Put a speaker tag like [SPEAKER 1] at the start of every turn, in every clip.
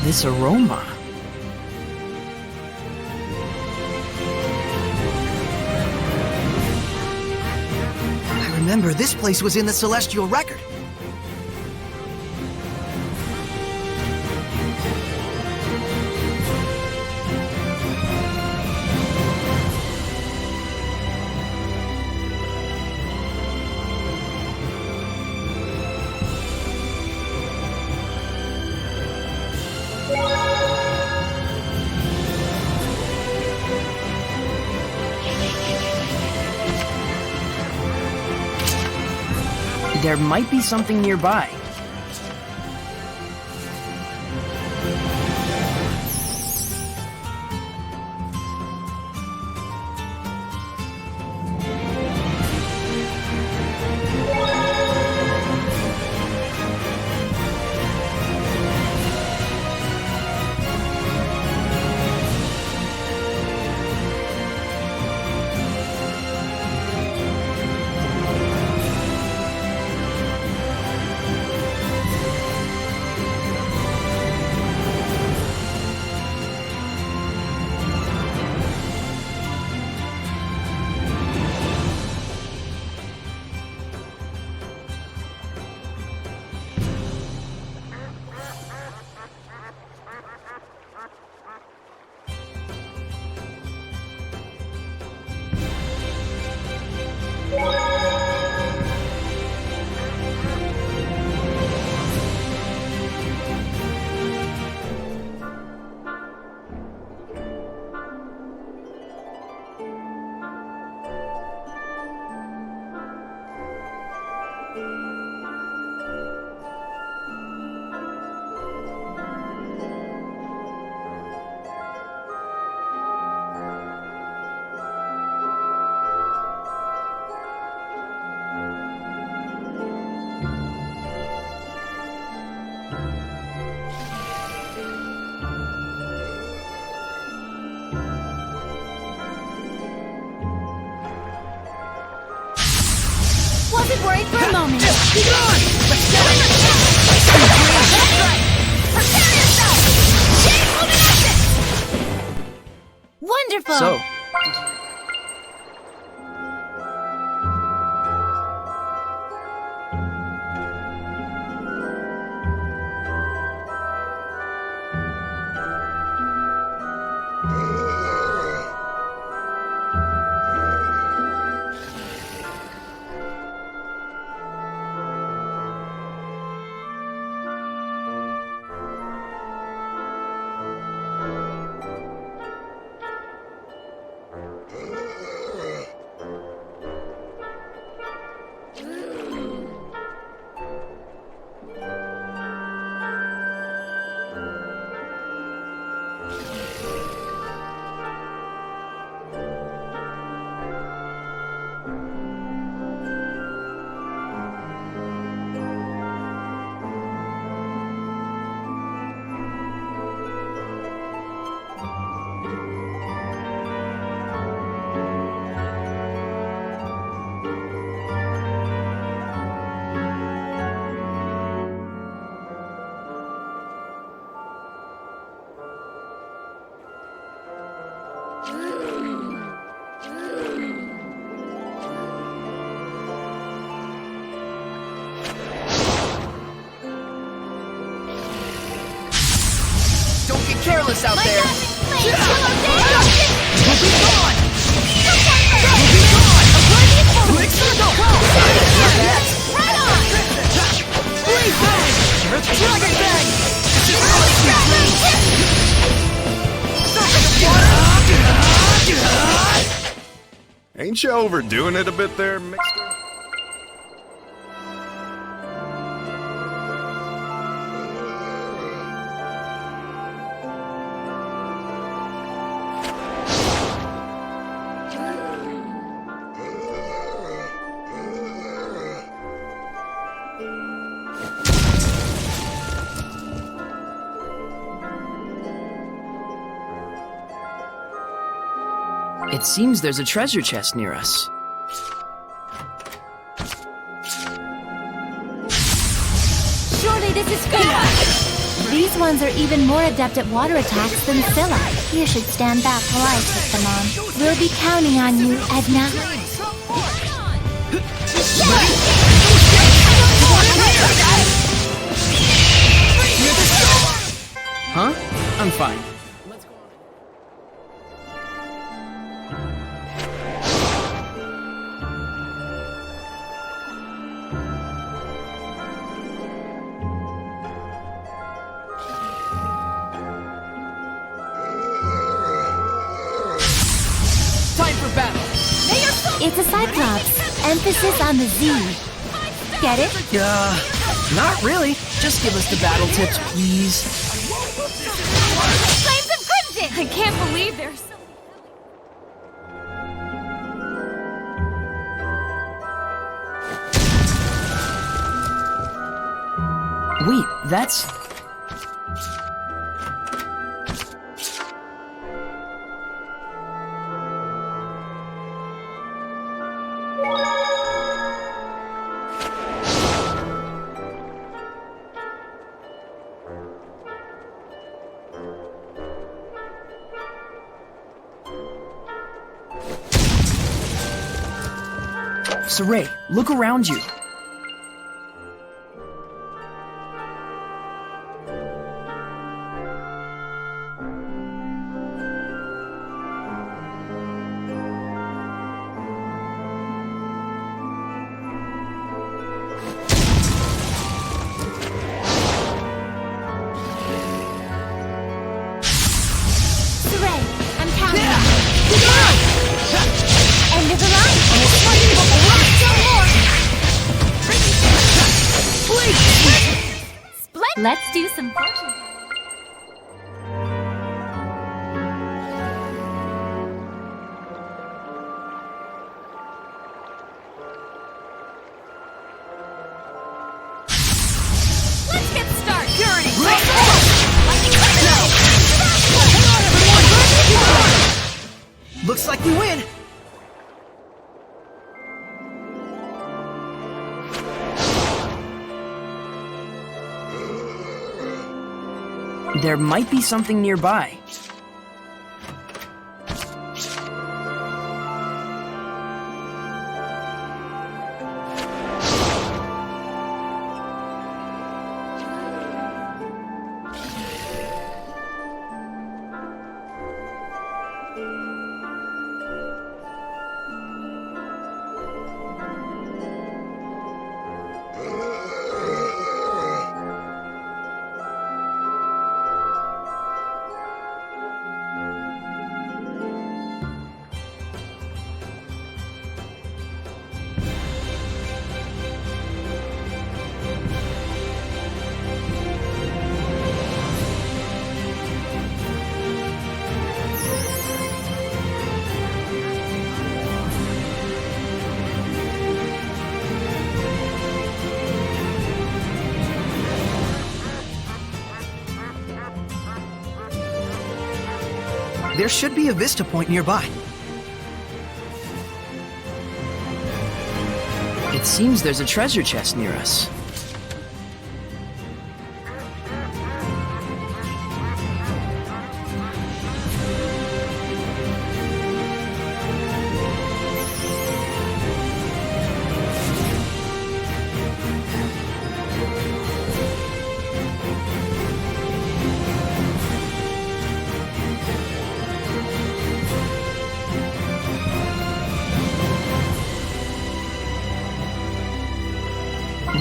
[SPEAKER 1] This aroma.
[SPEAKER 2] I remember this place was in the Celestial Record.
[SPEAKER 1] There might be something nearby.
[SPEAKER 3] Wasn't worried for a moment.
[SPEAKER 2] Be gone! Let's get it!
[SPEAKER 3] That's right! Prepare yourself! Chain luminescence! Wonderful!
[SPEAKER 1] So,
[SPEAKER 2] Don't get careless out there!
[SPEAKER 3] We'll be gone!
[SPEAKER 2] We'll be gone! Quick circle!
[SPEAKER 3] Right on!
[SPEAKER 2] Blade bang! Dragon bang!
[SPEAKER 4] Ain't you overdoing it a bit there, Mixter?
[SPEAKER 1] it seems there's a treasure chest near us.
[SPEAKER 3] Surely this is good! These ones are even more adept at water attacks than Scylla. You should stand back while I take them on. We'll be counting on you, Edna.
[SPEAKER 1] Huh? I'm fine. Time for battle.
[SPEAKER 3] It's a Cyclops. Emphasis on the Z. Get it?
[SPEAKER 1] Not really. Just give us the battle tips, please.
[SPEAKER 3] Flames of Crimson! I can't believe there's so...
[SPEAKER 1] Wait, that's... Saray, look around you.
[SPEAKER 3] Saray, I'm counting. End of the line. Split. Let's do some fortune. Let's get started.
[SPEAKER 2] Looks like we win.
[SPEAKER 1] There might be something nearby.
[SPEAKER 2] There should be a vista point nearby.
[SPEAKER 1] It seems there's a treasure chest near us.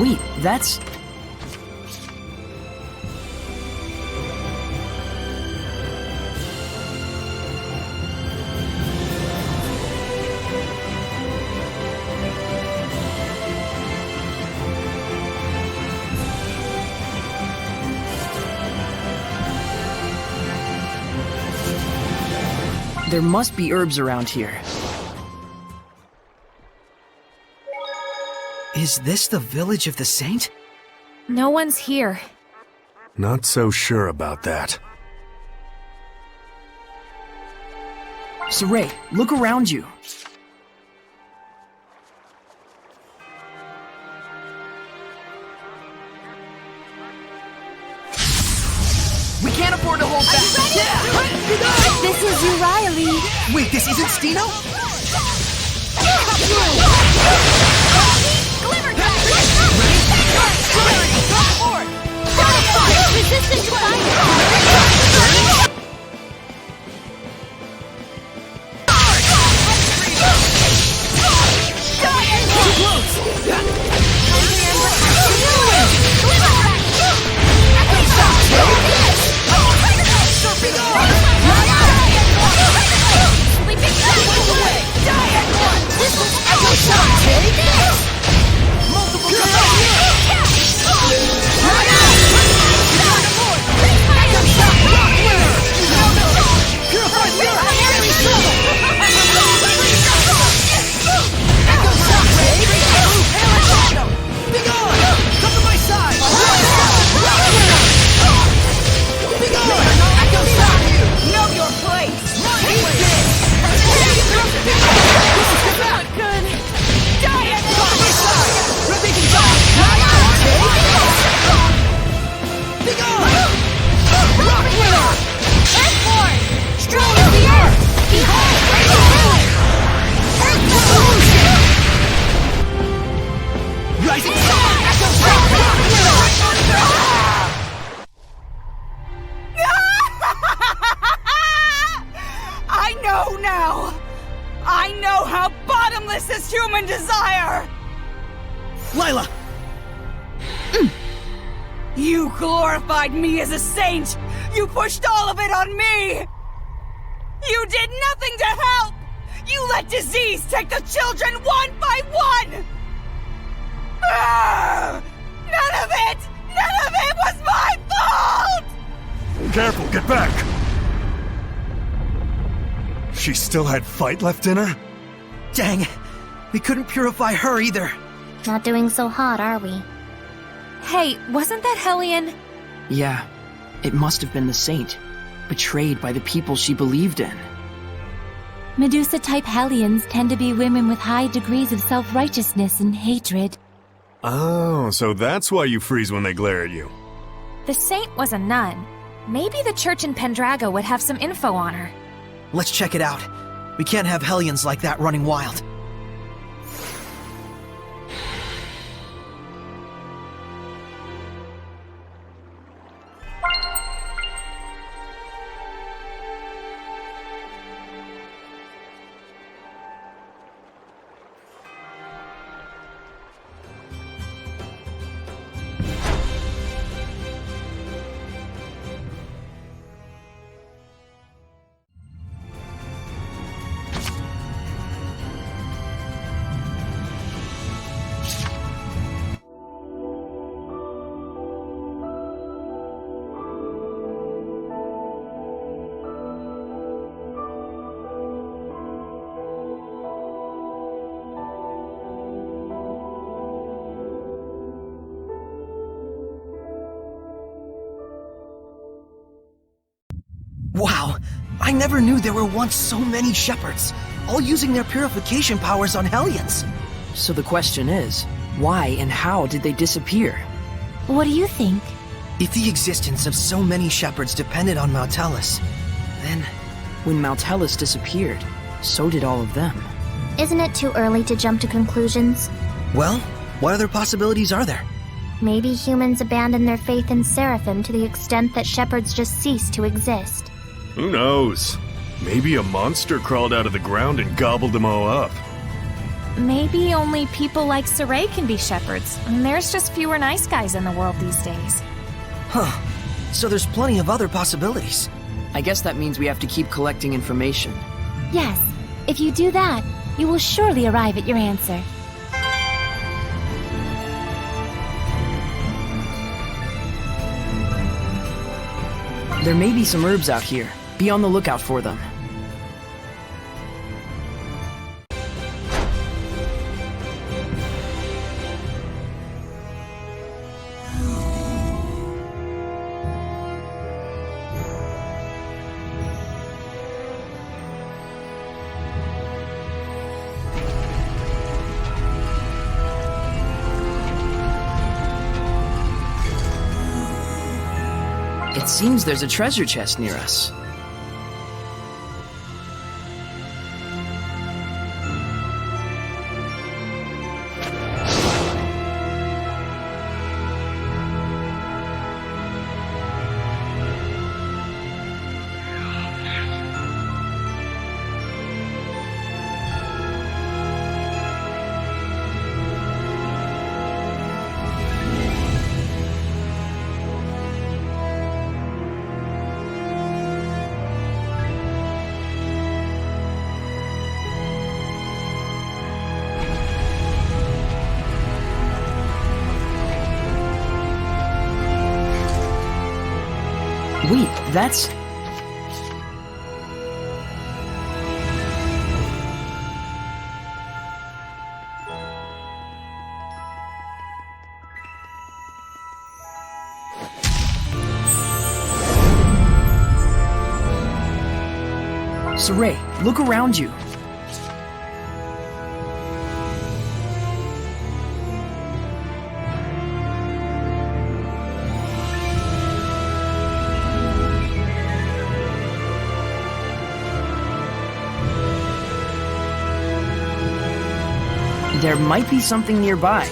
[SPEAKER 1] Wait, that's... There must be herbs around here.
[SPEAKER 2] Is this the village of the saint?
[SPEAKER 3] No one's here.
[SPEAKER 4] Not so sure about that.
[SPEAKER 1] Saray, look around you. afford to hold back.
[SPEAKER 3] This is Riley.
[SPEAKER 2] Wait, this isn't Stino?
[SPEAKER 3] Resistance to fire.
[SPEAKER 5] I know now! I know how bottomless is human desire!
[SPEAKER 2] Lila!
[SPEAKER 5] You glorified me as a saint! You pushed all of it on me! You did nothing to help! You let disease take the children one by one! Ah! None of it was my fault!
[SPEAKER 4] Careful, get back! She still had fight left in her?
[SPEAKER 2] Dang, we couldn't purify her either.
[SPEAKER 3] Not doing so hot, are we?
[SPEAKER 6] Hey, wasn't that Hellion?
[SPEAKER 1] Yeah, it must have been the saint, betrayed by the people she believed in.
[SPEAKER 3] Medusa-type Hellions tend to be women with high degrees of self-righteousness and hatred.
[SPEAKER 4] Oh, so that's why you freeze when they glare at you.
[SPEAKER 6] The saint was a nun. Maybe the church in Pendrago would have some info on her.
[SPEAKER 2] Let's check it out. We can't have Hellions like that running wild. Wow, I never knew there were once so many shepherds, all using their purification powers on Hellions.
[SPEAKER 1] So the question is, why and how did they disappear?
[SPEAKER 3] What do you think?
[SPEAKER 2] If the existence of so many shepherds depended on Malevolence, then...
[SPEAKER 1] When Malevolence disappeared, so did all of them.
[SPEAKER 3] Isn't it too early to jump to conclusions?
[SPEAKER 2] Well, what other possibilities are there?
[SPEAKER 3] Maybe humans abandoned their faith in Seraphim to the extent that shepherds just ceased to exist.
[SPEAKER 4] Who knows? Maybe a monster crawled out of the ground and gobbled them all up.
[SPEAKER 6] Maybe only people like Saray can be shepherds, and there's just fewer nice guys in the world these days.
[SPEAKER 2] Huh. So there's plenty of other possibilities.
[SPEAKER 1] I guess that means we have to keep collecting information.
[SPEAKER 3] Yes, if you do that, you will surely arrive at your answer.
[SPEAKER 1] There may be some herbs out here. Be on the lookout for them. It seems there's a treasure chest near us. Wait, that's... Saray, look around you. There might be something nearby.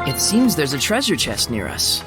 [SPEAKER 1] It seems there's a treasure chest near us.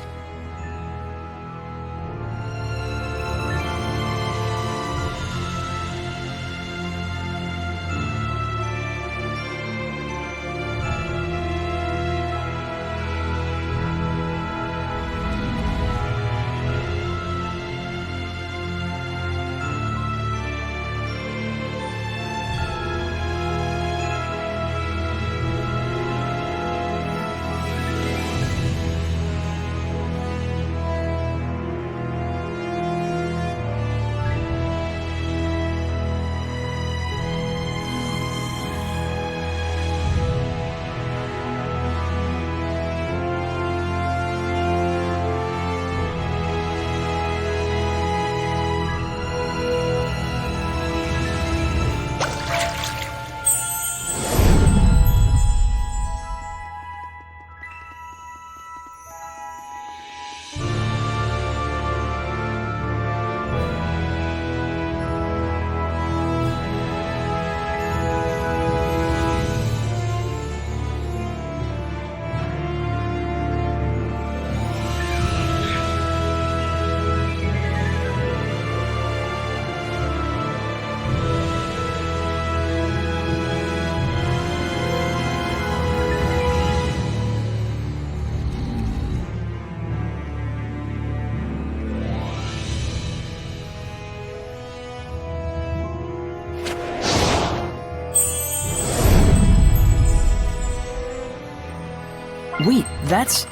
[SPEAKER 1] Wait, that's...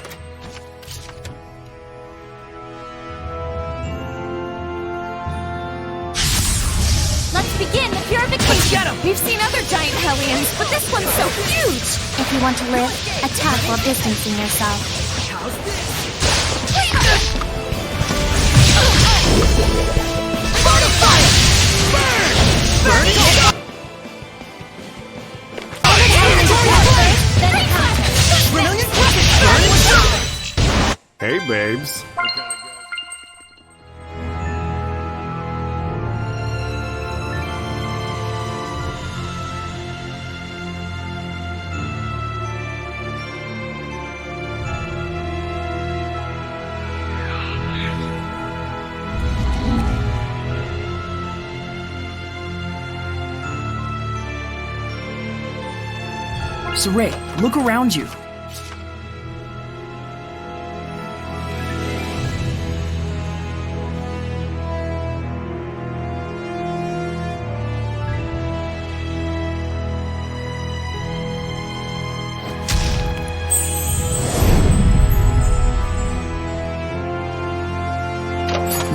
[SPEAKER 3] Let's begin the purification!
[SPEAKER 6] We've seen other giant hellions, but this one's so huge!
[SPEAKER 3] If you want to live, attack while distancing yourself.
[SPEAKER 4] Hey, babes.
[SPEAKER 1] Saray, look around you.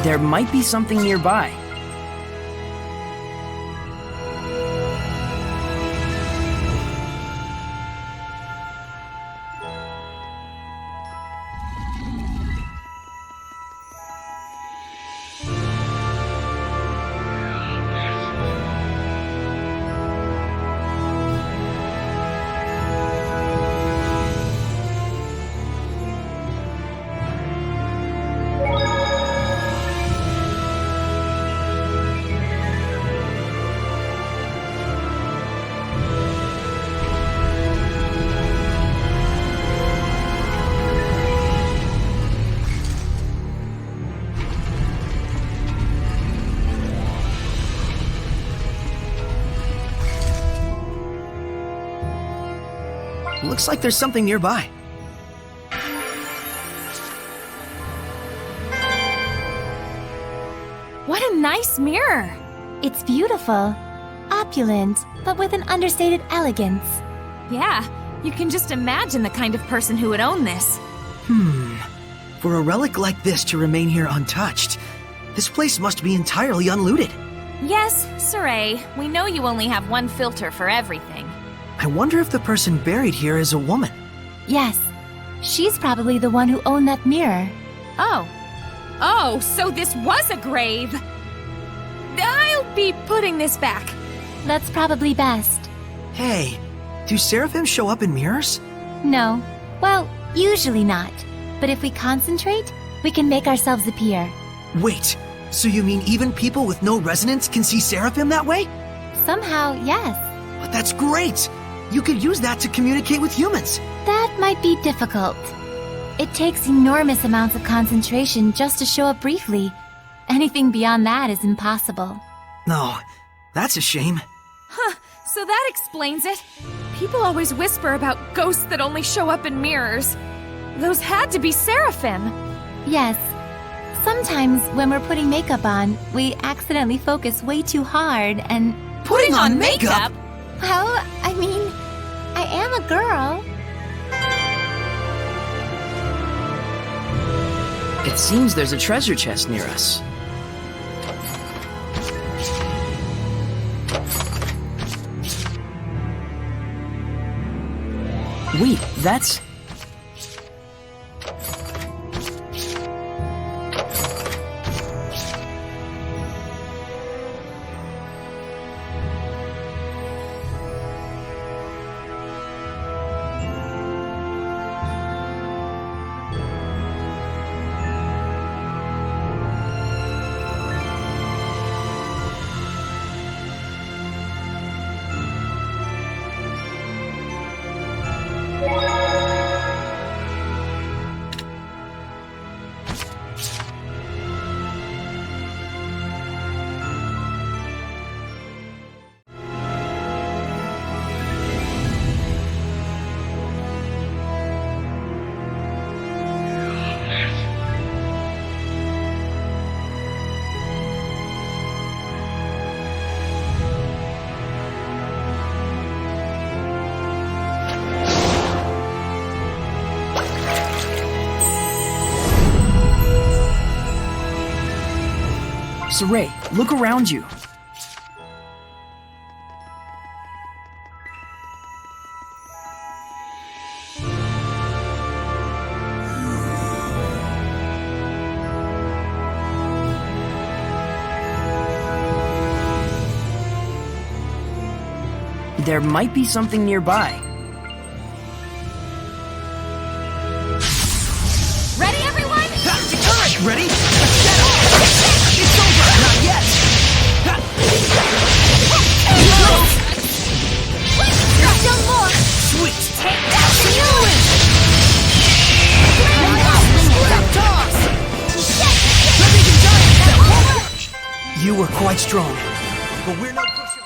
[SPEAKER 1] There might be something nearby.
[SPEAKER 2] Looks like there's something nearby.
[SPEAKER 6] What a nice mirror!
[SPEAKER 3] It's beautiful, opulent, but with an understated elegance.
[SPEAKER 6] Yeah, you can just imagine the kind of person who would own this.
[SPEAKER 2] For a relic like this to remain here untouched, this place must be entirely unlooted.
[SPEAKER 6] Yes, Saray, we know you only have one filter for everything.
[SPEAKER 2] I wonder if the person buried here is a woman.
[SPEAKER 3] Yes, she's probably the one who owned that mirror.
[SPEAKER 6] Oh. Oh, so this was a grave! I'll be putting this back.
[SPEAKER 3] That's probably best.
[SPEAKER 2] Hey, do Seraphim show up in mirrors?
[SPEAKER 3] No. Well, usually not. But if we concentrate, we can make ourselves appear.
[SPEAKER 2] Wait, so you mean even people with no resonance can see Seraphim that way?
[SPEAKER 3] Somehow, yes.
[SPEAKER 2] But that's great! You could use that to communicate with humans.
[SPEAKER 3] That might be difficult. It takes enormous amounts of concentration just to show up briefly. Anything beyond that is impossible.
[SPEAKER 2] No, that's a shame.
[SPEAKER 6] Huh, so that explains it. People always whisper about ghosts that only show up in mirrors. Those had to be Seraphim.
[SPEAKER 3] Yes. Sometimes when we're putting makeup on, we accidentally focus way too hard and...
[SPEAKER 2] Putting on makeup?
[SPEAKER 3] Well, I mean, I am a girl.
[SPEAKER 1] It seems there's a treasure chest near us. Wait, that's... Saray, look around you. There might be something nearby.
[SPEAKER 6] Ready, everyone?
[SPEAKER 2] Alright, ready? Get up! It's over! Not yet!
[SPEAKER 6] Still more!
[SPEAKER 2] Sweet!
[SPEAKER 6] Take that,
[SPEAKER 2] You were quite strong, but we're not pushing.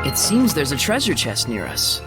[SPEAKER 1] It seems there's a treasure chest near us.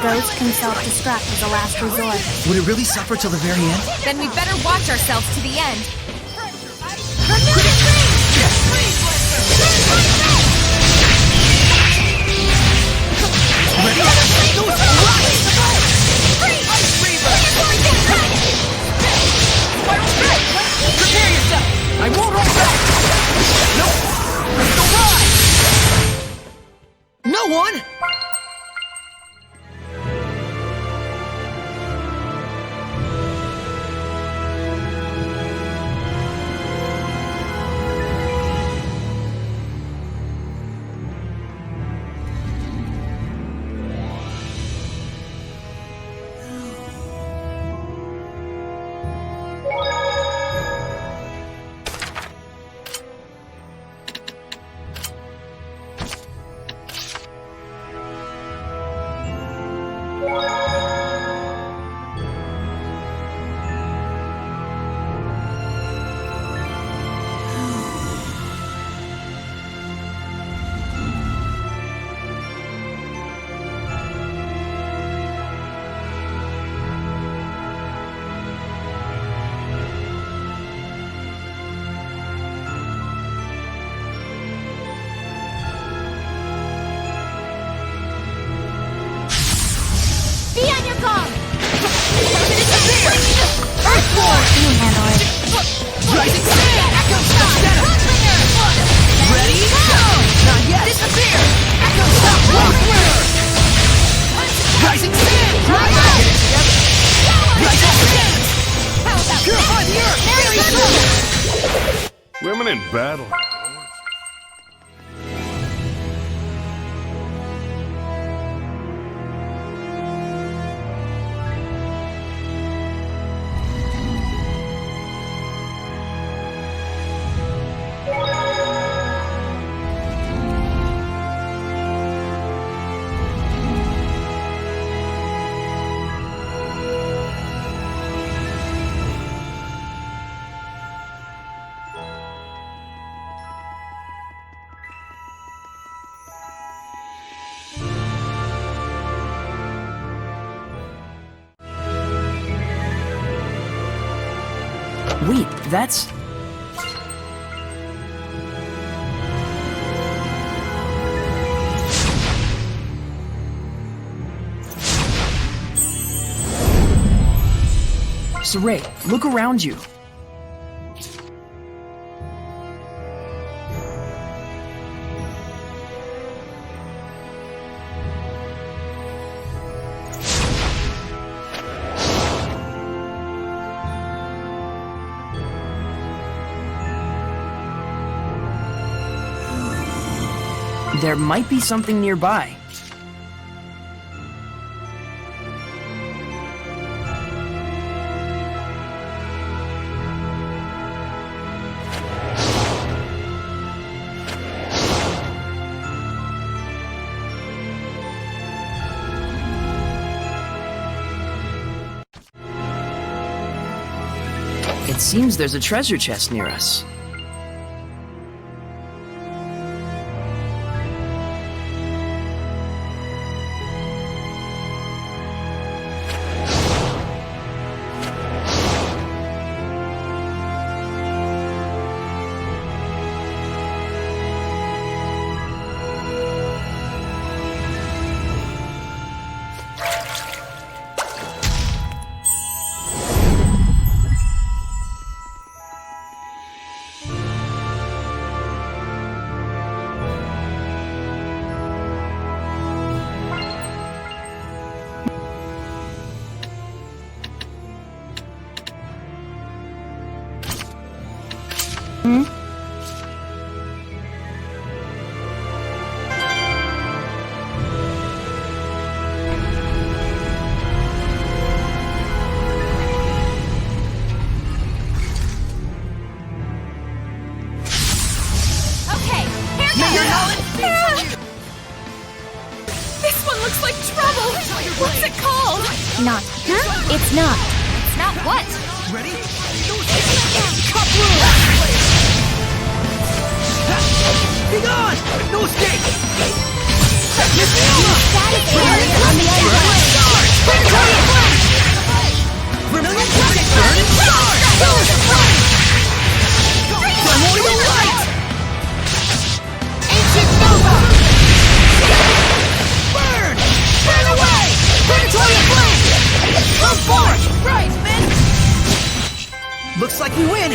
[SPEAKER 3] ghost can self-destruct as a last resort.
[SPEAKER 2] Would it really suffer till the very end?
[SPEAKER 6] Then we better watch ourselves to the end.
[SPEAKER 5] Prepare yourself! I won't hold back! Nope! Let's go ride!
[SPEAKER 2] No one!
[SPEAKER 4] Women in battle.
[SPEAKER 1] Wait, that's... Saray, look around you. There might be something nearby. It seems there's a treasure chest near us.
[SPEAKER 6] This one looks like trouble! What's it called?
[SPEAKER 3] Not. Huh? It's not.
[SPEAKER 6] It's not what?
[SPEAKER 2] Ready? Be gone! No escape!
[SPEAKER 3] Status area on the other side. Predatory blast!
[SPEAKER 2] Vermilion Dragon! Burning Charge! Primordial Light!
[SPEAKER 3] Ancient Nova!
[SPEAKER 2] Burn! Burn away! Predatory Flame! Come forth!
[SPEAKER 5] Right, Finn!
[SPEAKER 2] Looks like we win!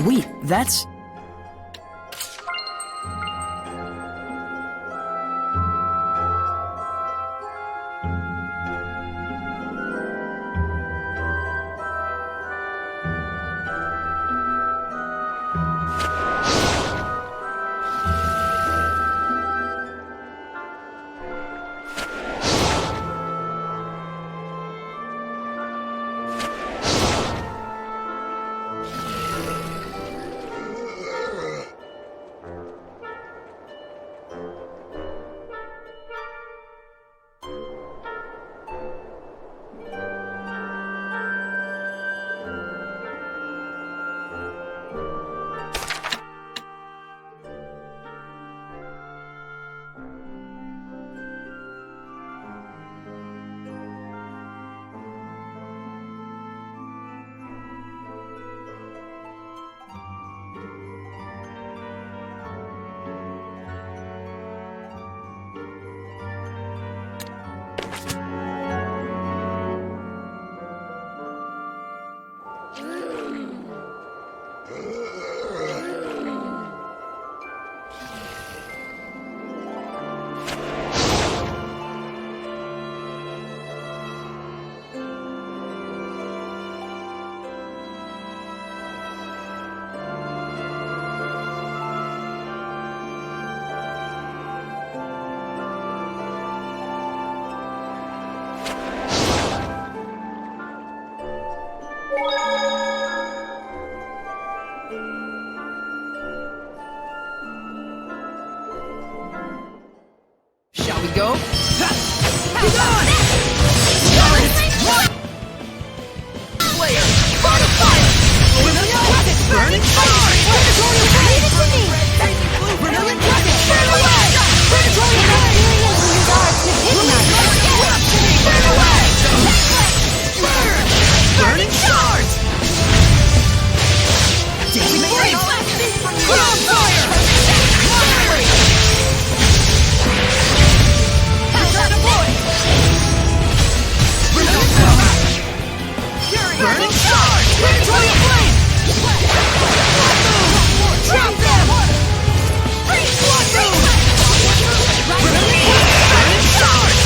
[SPEAKER 1] Wait, that's...
[SPEAKER 2] Shall we go? Ha! Be gone! Slayer! Fire! Fire! Vermilion Dragon! Burning Fire! Predatory Flame!
[SPEAKER 3] Leave it to me!
[SPEAKER 2] Vermilion Dragon! Burn away! Predatory Flame! Burn away! Burn! Burning Shards! Dancing Flame! Crown Fire! Fire! Burning Charge! Predatory Flame! Trap them! Freeze! Blood Moon! Burning Charge!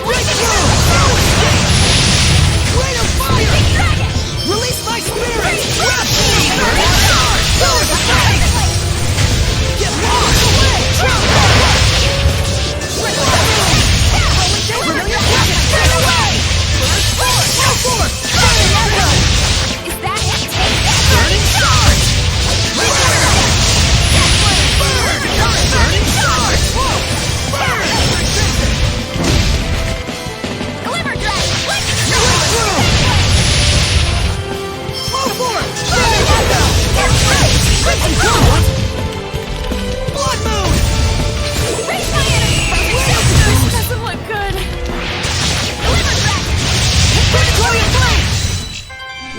[SPEAKER 2] Breakthrough! Rate of Fire! Release my spirit! Burning Charge!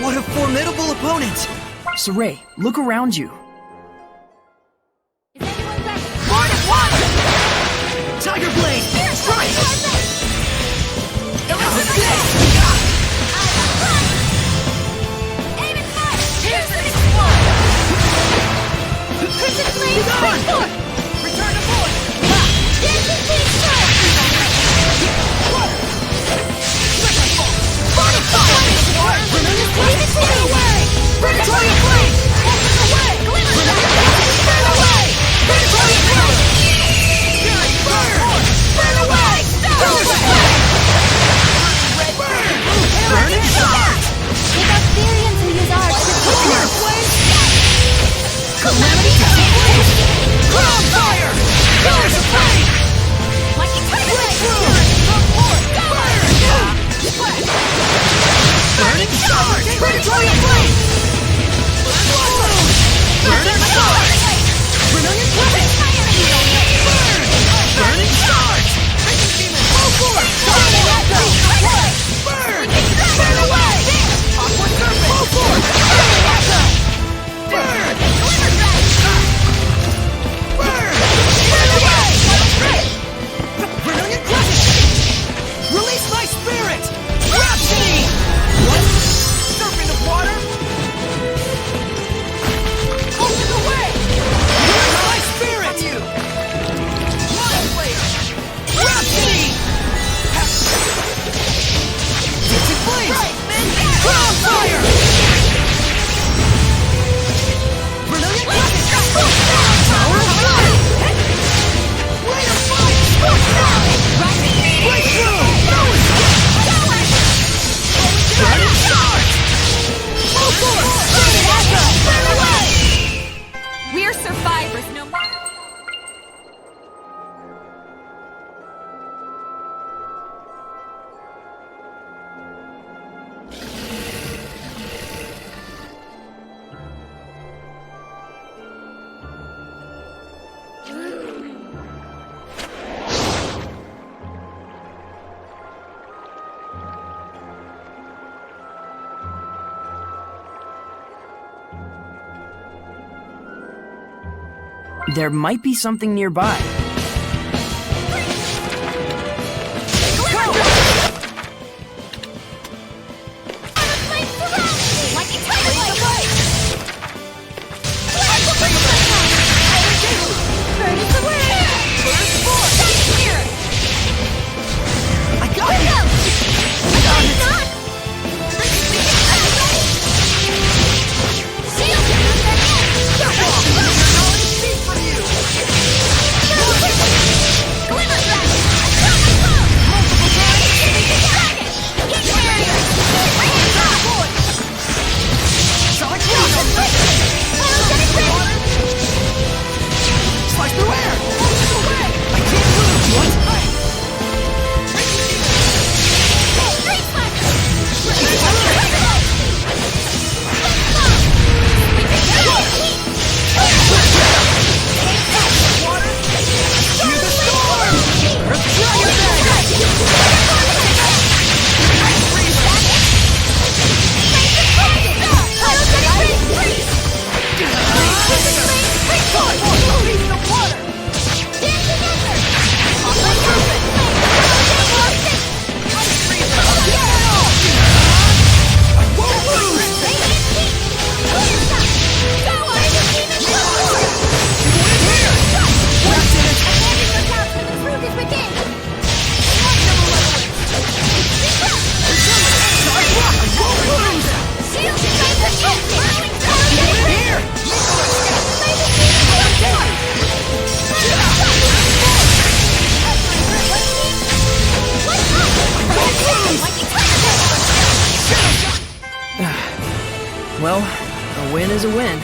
[SPEAKER 2] What a formidable opponent!
[SPEAKER 1] Saray, look around you.
[SPEAKER 3] Is anyone ready?
[SPEAKER 2] Tiger Blade! Strike!
[SPEAKER 3] Aim and fire! Here's the next one! Crimson Flame, spring forth! Return to void! Dancing Beast Strike! Leave it away! Predatory Flame! Open the way! Burn away! Predatory Flame! Burn away! Burn and charge! If Assyrians who use ours could Calamity Flame! Crown Fire! Pillars of Flame! Mighty Tiger Burn and charge! Predatory Flame! Burn and charge! Brilliant Flame! Burn and charge! Go for it! Burn! Burn away! Aqua Serpent! Go for it! Burn! Burn! Burn away! Brilliant Crush! Release my spirit! Rhapsody! What? Serpent of water? Open the way! Release my spirit! From you! Mind Flayer! Rhapsody! Dancing Flames! Crown Fire! Brilliant Crush! Tower of Light! Ray of Fire! Breakthrough! Burn and charge! Full force! Burn and echo! Burn away!
[SPEAKER 6] We're survivors, no matter.
[SPEAKER 1] There might be something nearby. Well, a win is a win.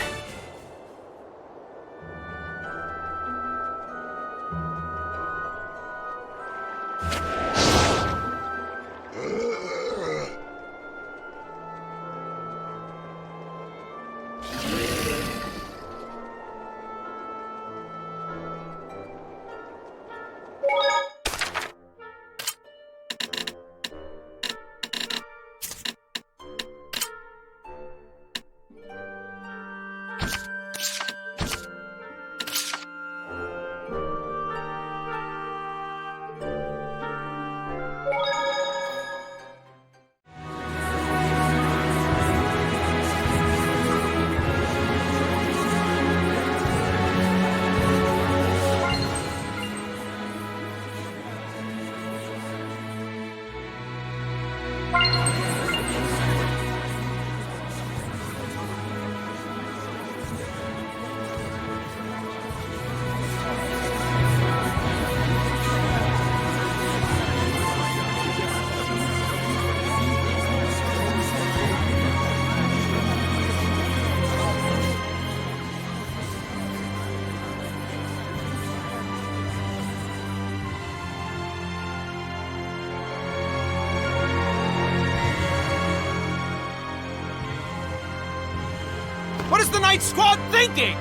[SPEAKER 7] What is the Night Squad thinking?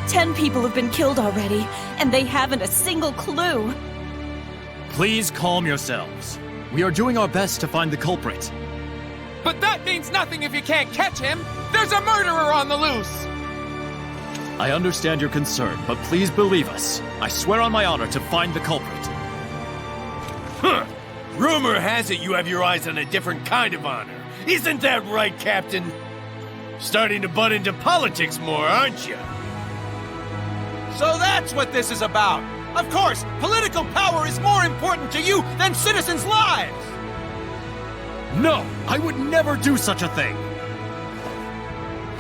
[SPEAKER 5] 10 people have been killed already, and they haven't a single clue.
[SPEAKER 8] Please calm yourselves. We are doing our best to find the culprit.
[SPEAKER 7] But that means nothing if you can't catch him! There's a murderer on the loose!
[SPEAKER 8] I understand your concern, but please believe us. I swear on my honor to find the culprit.
[SPEAKER 9] Huh. Rumor has it you have your eyes on a different kind of honor. Isn't that right, Captain? Starting to butt into politics more, aren't you?
[SPEAKER 7] So that's what this is about! Of course, political power is more important to you than citizens' lives!
[SPEAKER 8] No! I would never do such a thing!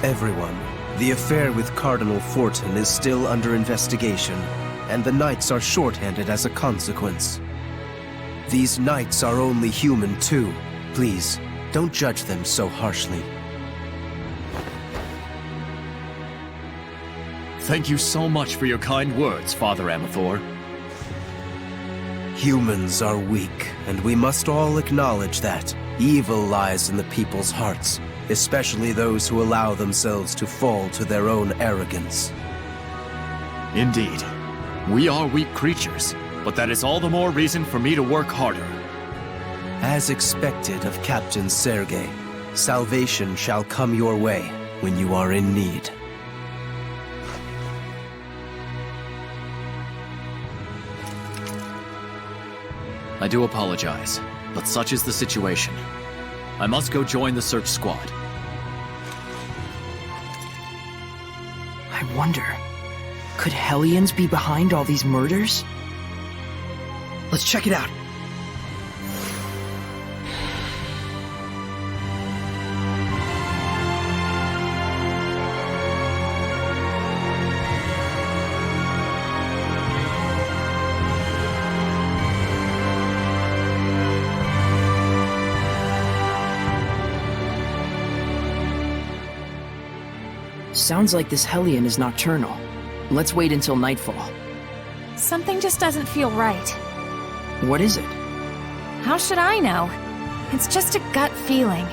[SPEAKER 2] Everyone, the affair with Cardinal Fortin is still under investigation, and the Knights are shorthanded as a consequence. These Knights are only human too. Please, don't judge them so harshly.
[SPEAKER 8] Thank you so much for your kind words, Father Amathor.
[SPEAKER 2] Humans are weak, and we must all acknowledge that. Evil lies in the people's hearts, especially those who allow themselves to fall to their own arrogance.
[SPEAKER 8] Indeed. We are weak creatures, but that is all the more reason for me to work harder.
[SPEAKER 2] As expected of Captain Sergei, salvation shall come your way when you are in need.
[SPEAKER 8] I do apologize, but such is the situation. I must go join the search squad.
[SPEAKER 1] I wonder, could Hellions be behind all these murders?
[SPEAKER 2] Let's check it out.
[SPEAKER 1] Sounds like this Hellion is nocturnal. Let's wait until nightfall.
[SPEAKER 6] Something just doesn't feel right.
[SPEAKER 1] What is it?
[SPEAKER 6] How should I know? It's just a gut feeling.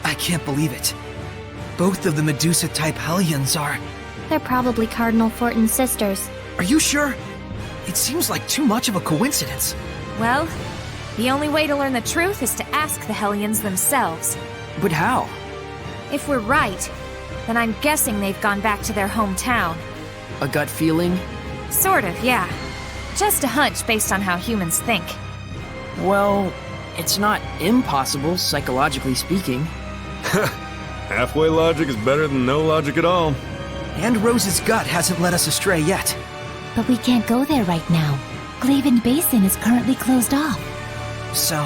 [SPEAKER 2] I can't believe it. Both of the Medusa-type Hellions are...
[SPEAKER 3] They're probably Cardinal Fortin's sisters.
[SPEAKER 2] Are you sure? It seems like too much of a coincidence.
[SPEAKER 6] Well, the only way to learn the truth is to ask the Hellions themselves.
[SPEAKER 1] But how?
[SPEAKER 6] If we're right, then I'm guessing they've gone back to their hometown.
[SPEAKER 1] A gut feeling?
[SPEAKER 6] Sort of, yeah. Just a hunch based on how humans think.
[SPEAKER 1] Well, it's not impossible, psychologically speaking.
[SPEAKER 4] Halfway logic is better than no logic at all.
[SPEAKER 2] And Rose's gut hasn't led us astray yet.
[SPEAKER 3] But we can't go there right now. Glaven Basin is currently closed off.
[SPEAKER 2] So,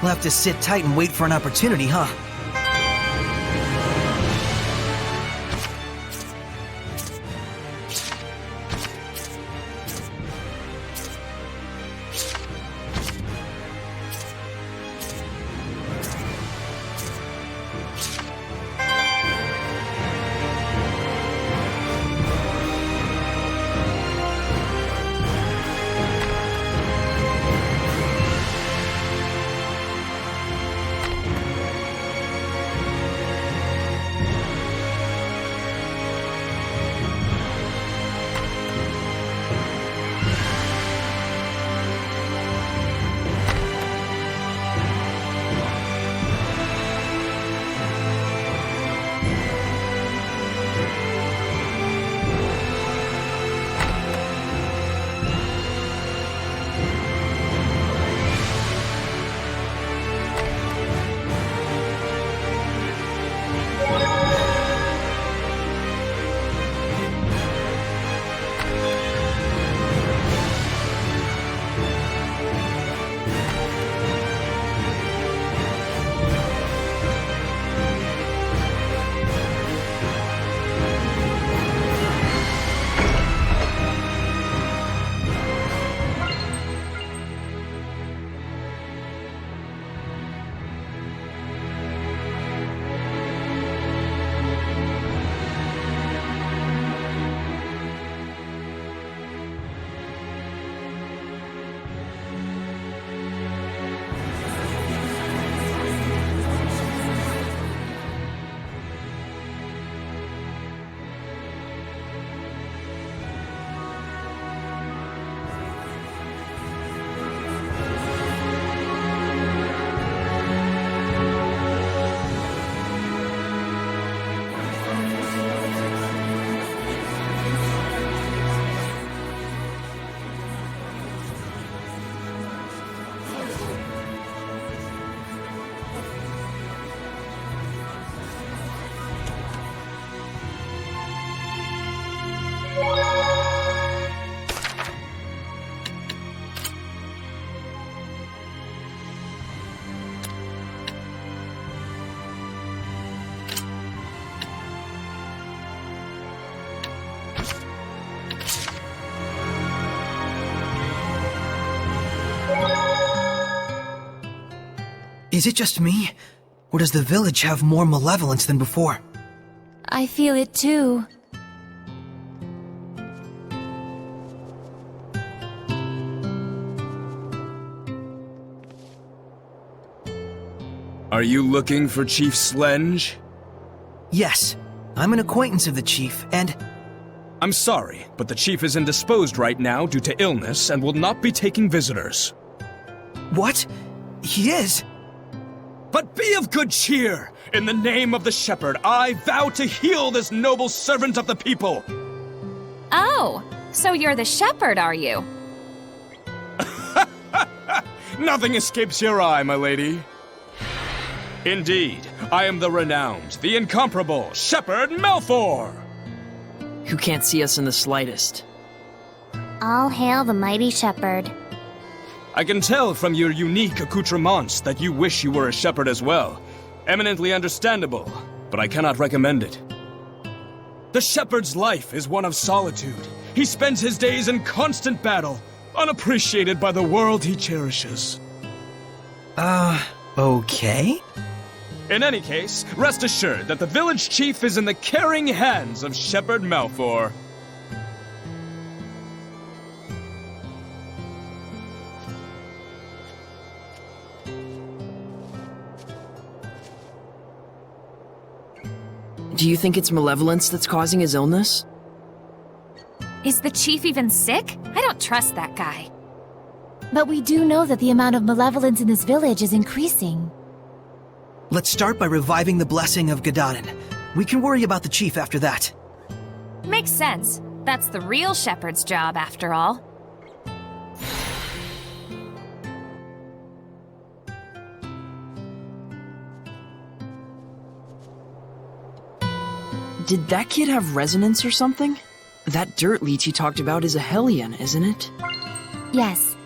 [SPEAKER 2] we'll have to sit tight and wait for an opportunity, huh?
[SPEAKER 10] Is it just me? Or does the village have more malevolence than before?
[SPEAKER 3] I feel it too.
[SPEAKER 11] Are you looking for Chief Slenge?
[SPEAKER 10] Yes. I'm an acquaintance of the chief, and...
[SPEAKER 11] I'm sorry, but the chief is indisposed right now due to illness and will not be taking visitors.
[SPEAKER 10] What? He is?
[SPEAKER 11] But be of good cheer! In the name of the shepherd, I vow to heal this noble servant of the people!
[SPEAKER 6] Oh, so you're the shepherd, are you?
[SPEAKER 11] Nothing escapes your eye, my lady. Indeed, I am the renowned, the incomparable Shepherd Malfour!
[SPEAKER 1] Who can't see us in the slightest.
[SPEAKER 12] All hail the mighty shepherd.
[SPEAKER 11] I can tell from your unique accoutrements that you wish you were a shepherd as well. Eminently understandable, but I cannot recommend it. The shepherd's life is one of solitude. He spends his days in constant battle, unappreciated by the world he cherishes.
[SPEAKER 10] Okay?
[SPEAKER 11] In any case, rest assured that the village chief is in the caring hands of Shepherd Malfour.
[SPEAKER 1] Do you think it's Malevolence that's causing his illness?
[SPEAKER 6] Is the chief even sick? I don't trust that guy.
[SPEAKER 3] But we do know that the amount of malevolence in this village is increasing.
[SPEAKER 10] Let's start by reviving the blessing of Gadarin. We can worry about the chief after that.
[SPEAKER 6] Makes sense. That's the real shepherd's job, after all.
[SPEAKER 1] Did that kid have resonance or something? That dirt leech he talked about is a Hellion, isn't it?
[SPEAKER 3] Yes.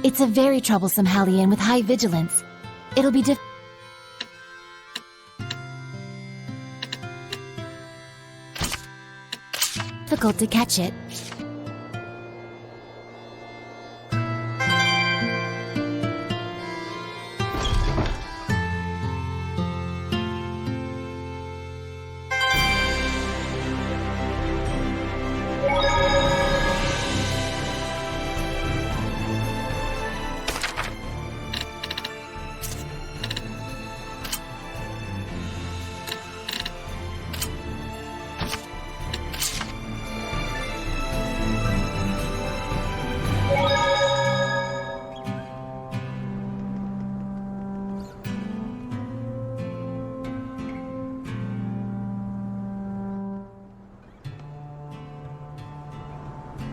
[SPEAKER 3] It's a very troublesome Hellion with high vigilance. It'll be difficult to catch it.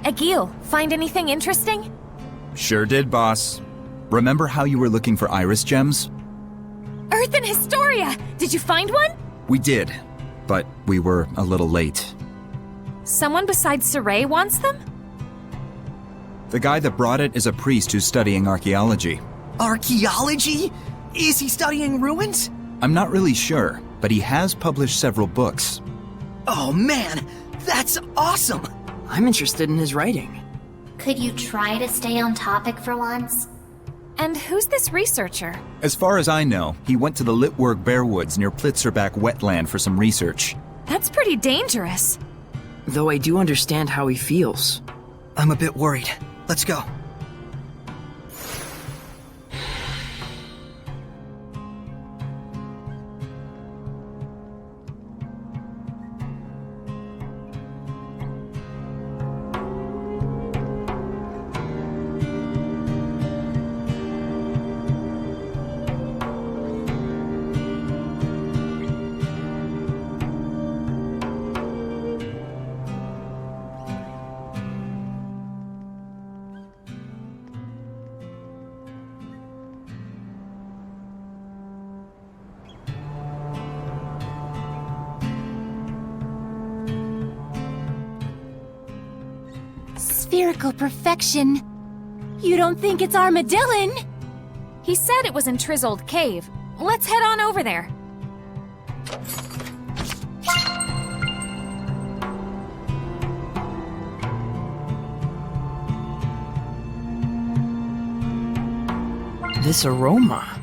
[SPEAKER 6] Agil, find anything interesting?
[SPEAKER 13] Sure did, boss. Remember how you were looking for iris gems?
[SPEAKER 6] Earth and Historia! Did you find one?
[SPEAKER 13] We did, but we were a little late.
[SPEAKER 6] Someone besides Saray wants them?
[SPEAKER 13] The guy that brought it is a priest who's studying archaeology.
[SPEAKER 10] Archaeology? Is he studying ruins?
[SPEAKER 13] I'm not really sure, but he has published several books.
[SPEAKER 10] Oh man, that's awesome!
[SPEAKER 1] I'm interested in his writing.
[SPEAKER 12] Could you try to stay on topic for once?
[SPEAKER 6] And who's this researcher?
[SPEAKER 13] As far as I know, he went to the Litwurg Bearwoods near Plitzerback wetland for some research.
[SPEAKER 6] That's pretty dangerous.
[SPEAKER 1] Though I do understand how he feels.
[SPEAKER 10] I'm a bit worried. Let's go.
[SPEAKER 3] Spherical perfection. You don't think it's Armadillon?
[SPEAKER 6] He said it was in Trizold Cave. Let's head on over there.
[SPEAKER 1] This aroma.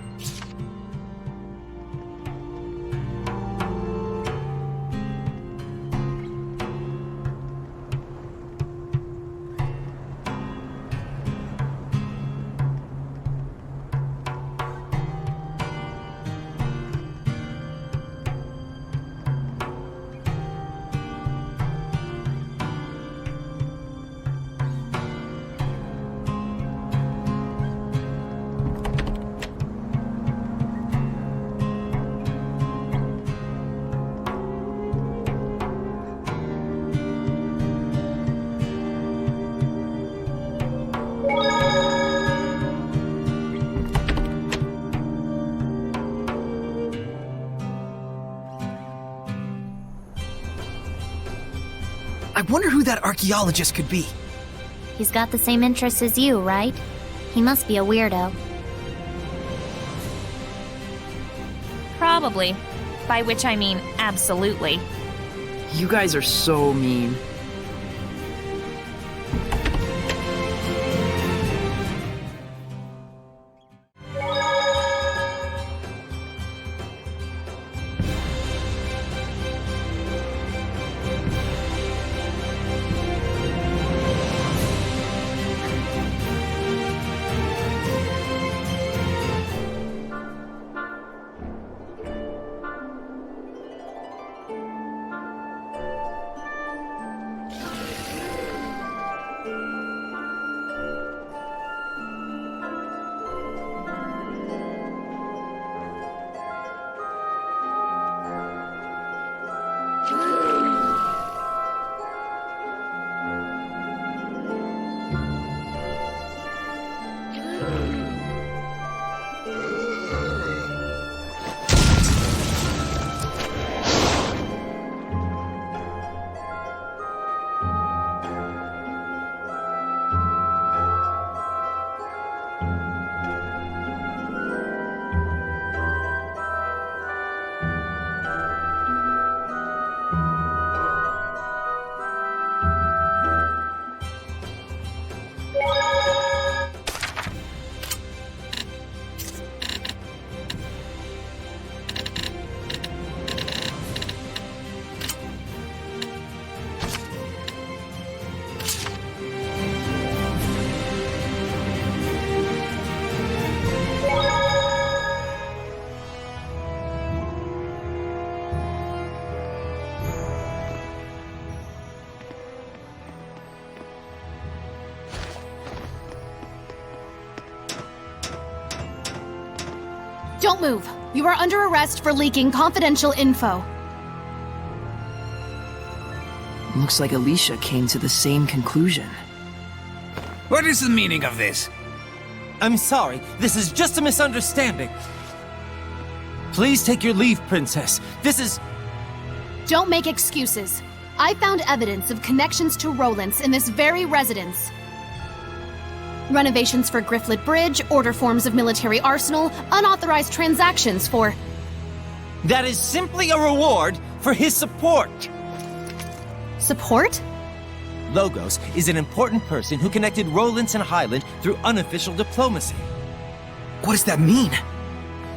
[SPEAKER 10] I wonder who that archaeologist could be.
[SPEAKER 12] He's got the same interests as you, right? He must be a weirdo.
[SPEAKER 6] Probably. By which I mean absolutely.
[SPEAKER 1] You guys are so mean.
[SPEAKER 14] Don't move. You are under arrest for leaking confidential info.
[SPEAKER 1] Looks like Alicia came to the same conclusion.
[SPEAKER 7] What is the meaning of this?
[SPEAKER 15] I'm sorry, this is just a misunderstanding. Please take your leave, Princess. This is...
[SPEAKER 14] Don't make excuses. I found evidence of connections to Rowlands in this very residence. Renovations for Grifflet Bridge, order forms of military arsenal, unauthorized transactions for...
[SPEAKER 15] That is simply a reward for his support.
[SPEAKER 14] Support?
[SPEAKER 15] Logos is an important person who connected Rowlands and Highland through unofficial diplomacy.
[SPEAKER 10] What does that mean?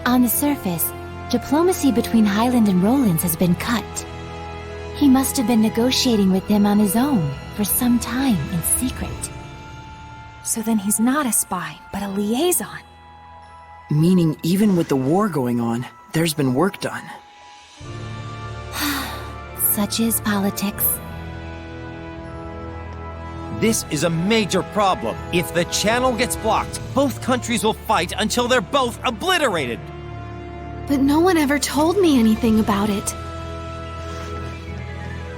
[SPEAKER 3] On the surface, diplomacy between Highland and Rowlands has been cut. He must have been negotiating with them on his own for some time in secret.
[SPEAKER 6] So then he's not a spy, but a liaison.
[SPEAKER 1] Meaning even with the war going on, there's been work done.
[SPEAKER 3] Such is politics.
[SPEAKER 15] This is a major problem. If the channel gets blocked, both countries will fight until they're both obliterated.
[SPEAKER 14] But no one ever told me anything about it.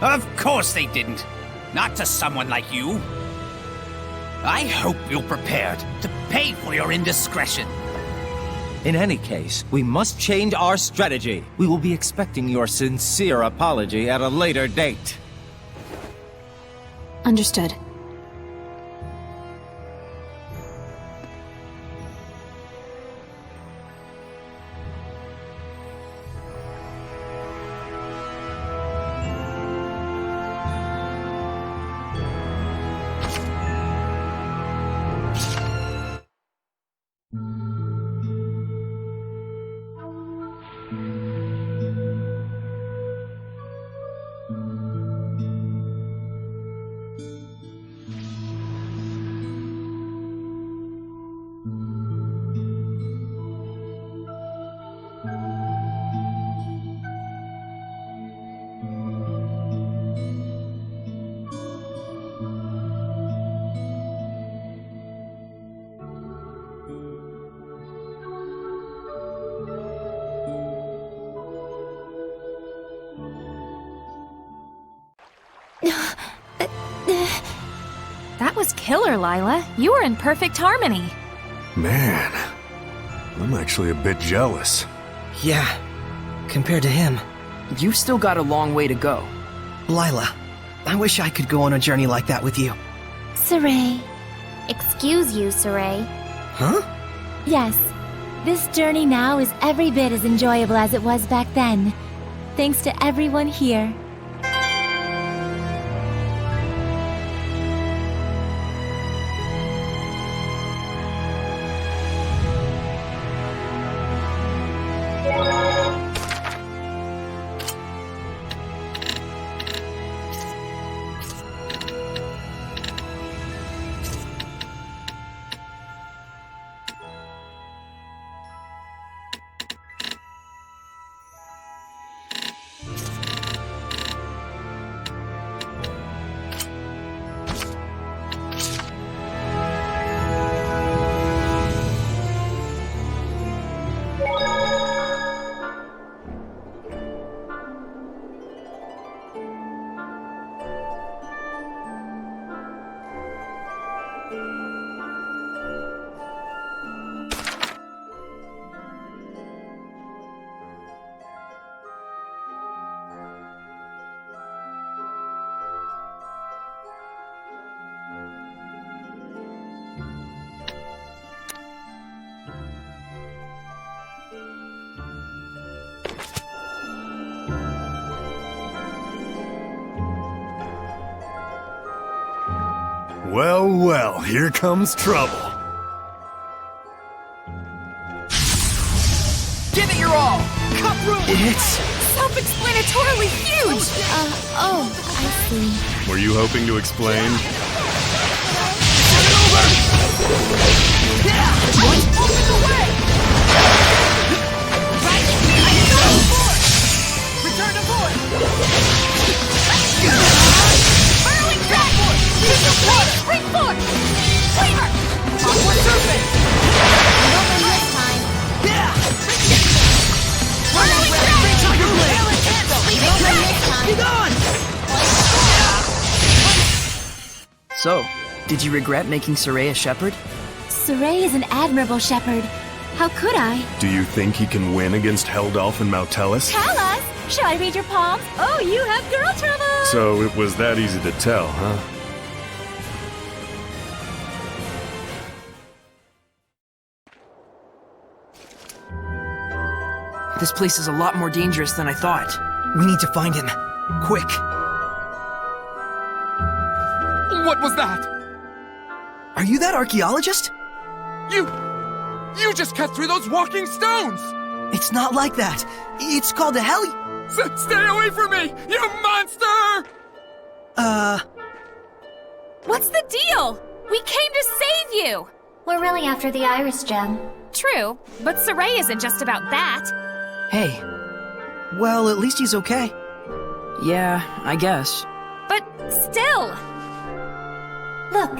[SPEAKER 7] Of course they didn't. Not to someone like you. I hope you're prepared to pay for your indiscretion.
[SPEAKER 15] In any case, we must change our strategy. We will be expecting your sincere apology at a later date.
[SPEAKER 14] Understood.
[SPEAKER 6] That was killer, Lila. You were in perfect harmony.
[SPEAKER 4] Man, I'm actually a bit jealous.
[SPEAKER 10] Yeah, compared to him.
[SPEAKER 1] You've still got a long way to go.
[SPEAKER 10] Lila, I wish I could go on a journey like that with you.
[SPEAKER 3] Saray.
[SPEAKER 12] Excuse you, Saray.
[SPEAKER 10] Huh?
[SPEAKER 3] Yes. This journey now is every bit as enjoyable as it was back then. Thanks to everyone here.
[SPEAKER 4] Well, well, here comes trouble.
[SPEAKER 5] Give it your all! Cut through!
[SPEAKER 10] It's...
[SPEAKER 6] self-explanatorily huge!
[SPEAKER 3] Oh, I see.
[SPEAKER 4] Were you hoping to explain?
[SPEAKER 5] Open the way! Right! Return to void!
[SPEAKER 6] Burrowing backward! Spring forth! Cleaver!
[SPEAKER 5] Upward surface!
[SPEAKER 12] Nothing this time.
[SPEAKER 5] Burrowing backward! Tiger blade!
[SPEAKER 12] Nothing this time.
[SPEAKER 5] Be gone!
[SPEAKER 1] So, did you regret making Saray a shepherd?
[SPEAKER 3] Saray is an admirable shepherd. How could I?
[SPEAKER 4] Do you think he can win against Heldalf and Mautelis?
[SPEAKER 3] Tell us! Shall I read your palms? Oh, you have girl trouble!
[SPEAKER 4] So it was that easy to tell, huh?
[SPEAKER 1] This place is a lot more dangerous than I thought.
[SPEAKER 10] We need to find him. Quick.
[SPEAKER 11] What was that?
[SPEAKER 10] Are you that archaeologist?
[SPEAKER 11] You just cut through those walking stones!
[SPEAKER 10] It's not like that. It's called a heli...
[SPEAKER 11] Stay away from me, you monster!
[SPEAKER 6] What's the deal? We came to save you!
[SPEAKER 12] We're really after the Iris Gem.
[SPEAKER 6] True, but Saray isn't just about that.
[SPEAKER 1] Hey.
[SPEAKER 10] Well, at least he's okay.
[SPEAKER 1] Yeah, I guess.
[SPEAKER 6] But still!
[SPEAKER 3] Look,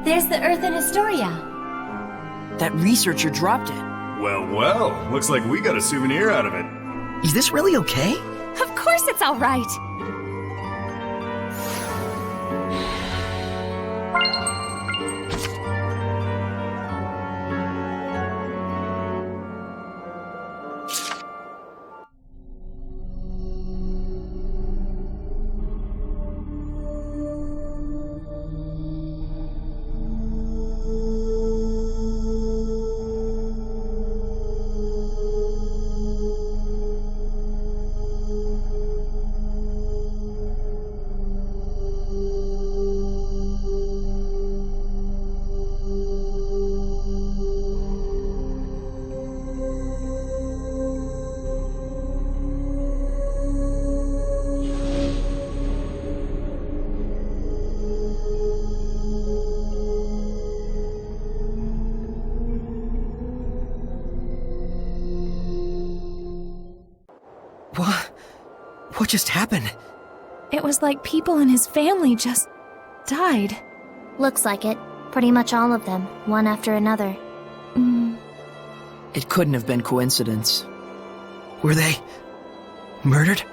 [SPEAKER 3] there's the Earthen Historia.
[SPEAKER 1] That researcher dropped it.
[SPEAKER 4] Well, well, looks like we got a souvenir out of it.
[SPEAKER 10] Is this really okay?
[SPEAKER 6] Of course it's all right.
[SPEAKER 10] What just happened?
[SPEAKER 6] It was like people in his family just died.
[SPEAKER 12] Looks like it. Pretty much all of them, one after another.
[SPEAKER 1] It couldn't have been coincidence.
[SPEAKER 10] Were they... murdered?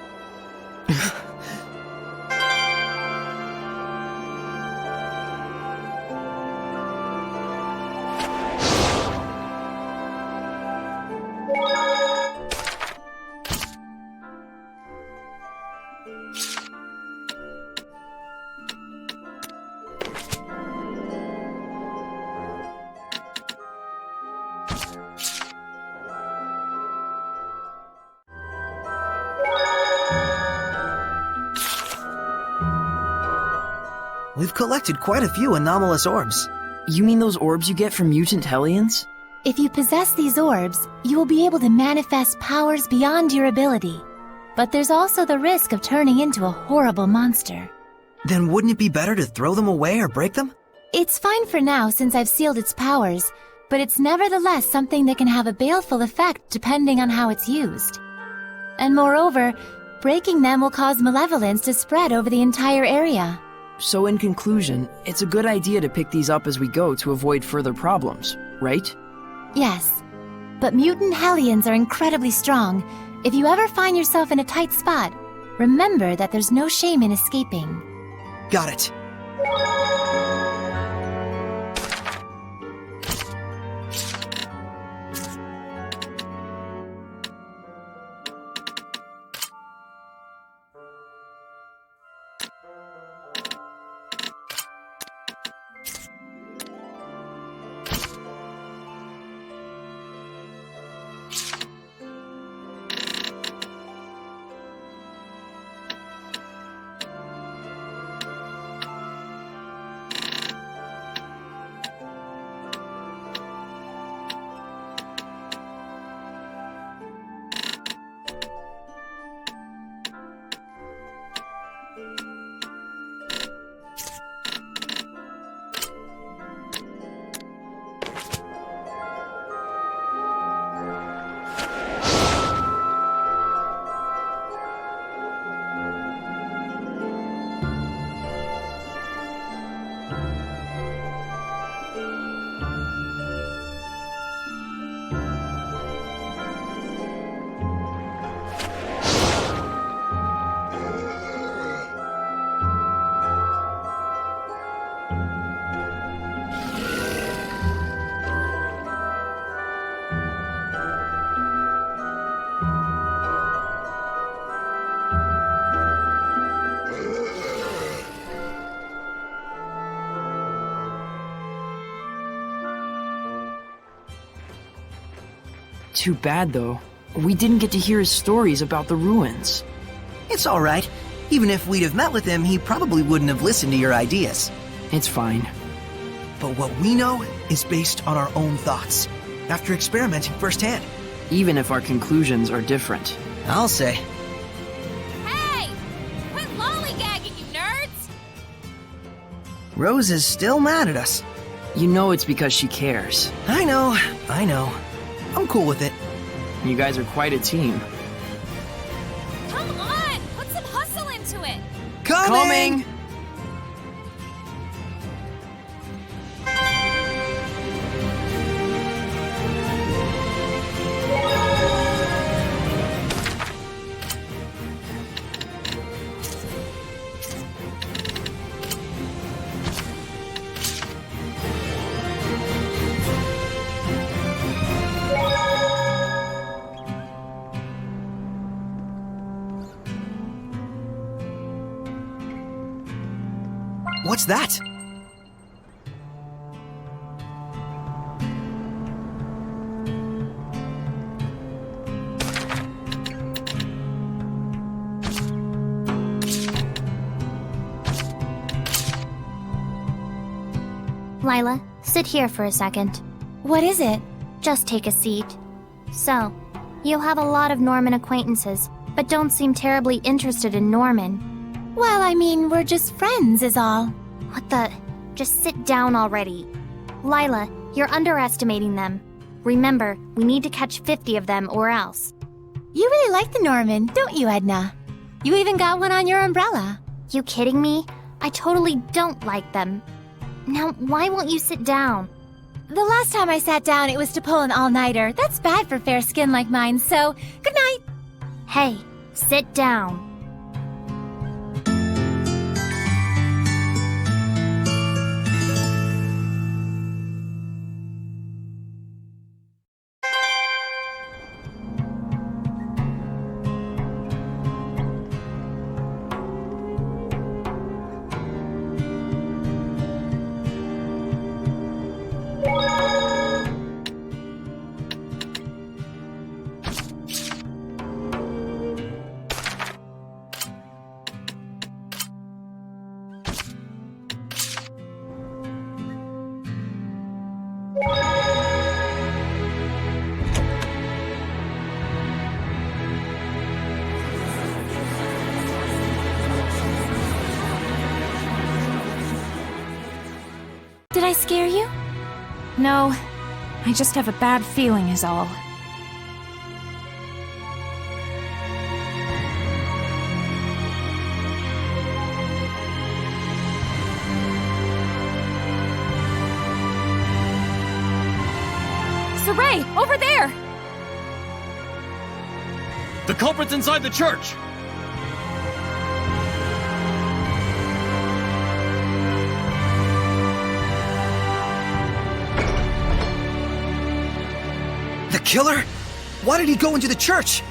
[SPEAKER 10] We've collected quite a few anomalous orbs.
[SPEAKER 1] You mean those orbs you get from mutant Hellions?
[SPEAKER 3] If you possess these orbs, you will be able to manifest powers beyond your ability. But there's also the risk of turning into a horrible monster.
[SPEAKER 10] Then wouldn't it be better to throw them away or break them?
[SPEAKER 3] It's fine for now since I've sealed its powers, but it's nevertheless something that can have a baleful effect depending on how it's used. And moreover, breaking them will cause malevolence to spread over the entire area.
[SPEAKER 1] So in conclusion, it's a good idea to pick these up as we go to avoid further problems, right?
[SPEAKER 3] Yes, but mutant Hellions are incredibly strong. If you ever find yourself in a tight spot, remember that there's no shame in escaping.
[SPEAKER 10] Got it.
[SPEAKER 1] Too bad, though. We didn't get to hear his stories about the ruins.
[SPEAKER 10] It's alright. Even if we'd have met with him, he probably wouldn't have listened to your ideas.
[SPEAKER 1] It's fine.
[SPEAKER 10] But what we know is based on our own thoughts, after experimenting firsthand.
[SPEAKER 1] Even if our conclusions are different.
[SPEAKER 10] I'll say.
[SPEAKER 6] Hey! Quit lollygagging, you nerds!
[SPEAKER 10] Rose is still mad at us.
[SPEAKER 1] You know it's because she cares.
[SPEAKER 10] I know. I'm cool with it.
[SPEAKER 1] You guys are quite a team.
[SPEAKER 6] Come on! Put some hustle into it!
[SPEAKER 10] Coming! What's that?
[SPEAKER 12] Lila, sit here for a second.
[SPEAKER 3] What is it?
[SPEAKER 12] Just take a seat. So, you have a lot of Norman acquaintances, but don't seem terribly interested in Norman.
[SPEAKER 3] Well, I mean, we're just friends is all.
[SPEAKER 12] What the? Just sit down already. Lila, you're underestimating them. Remember, we need to catch 50 of them or else.
[SPEAKER 3] You really like the Norman, don't you, Edna? You even got one on your umbrella.
[SPEAKER 12] You kidding me? I totally don't like them. Now, why won't you sit down?
[SPEAKER 3] The last time I sat down, it was to pull an all-nighter. That's bad for fair skin like mine, so good night.
[SPEAKER 12] Hey, sit down.
[SPEAKER 3] scare you?
[SPEAKER 6] No, I just have a bad feeling is all. Saray, over there!
[SPEAKER 8] The culprit's inside the church!
[SPEAKER 10] The killer? Why did he go into the church?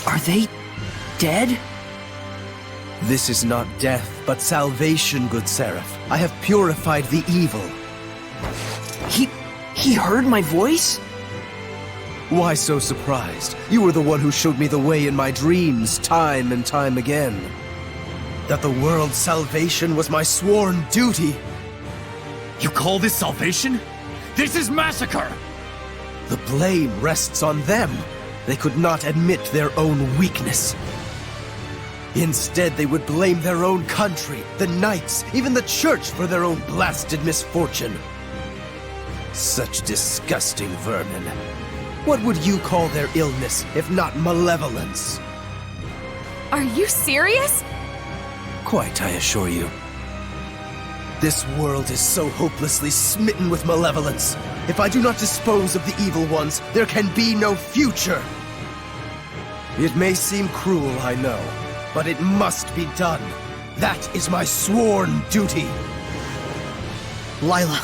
[SPEAKER 1] Are they dead?
[SPEAKER 2] This is not death, but salvation, good Seraph. I have purified the evil.
[SPEAKER 1] He heard my voice?
[SPEAKER 2] Why so surprised? You were the one who showed me the way in my dreams, time and time again. That the world's salvation was my sworn duty.
[SPEAKER 8] You call this salvation? This is massacre!
[SPEAKER 2] The blame rests on them. They could not admit their own weakness. Instead, they would blame their own country, the knights, even the church for their own blasted misfortune. Such disgusting vermin. What would you call their illness, if not malevolence?
[SPEAKER 6] Are you serious?
[SPEAKER 2] Quite, I assure you. This world is so hopelessly smitten with malevolence. If I do not dispose of the evil ones, there can be no future. It may seem cruel, I know, but it must be done. That is my sworn duty.
[SPEAKER 10] Lila,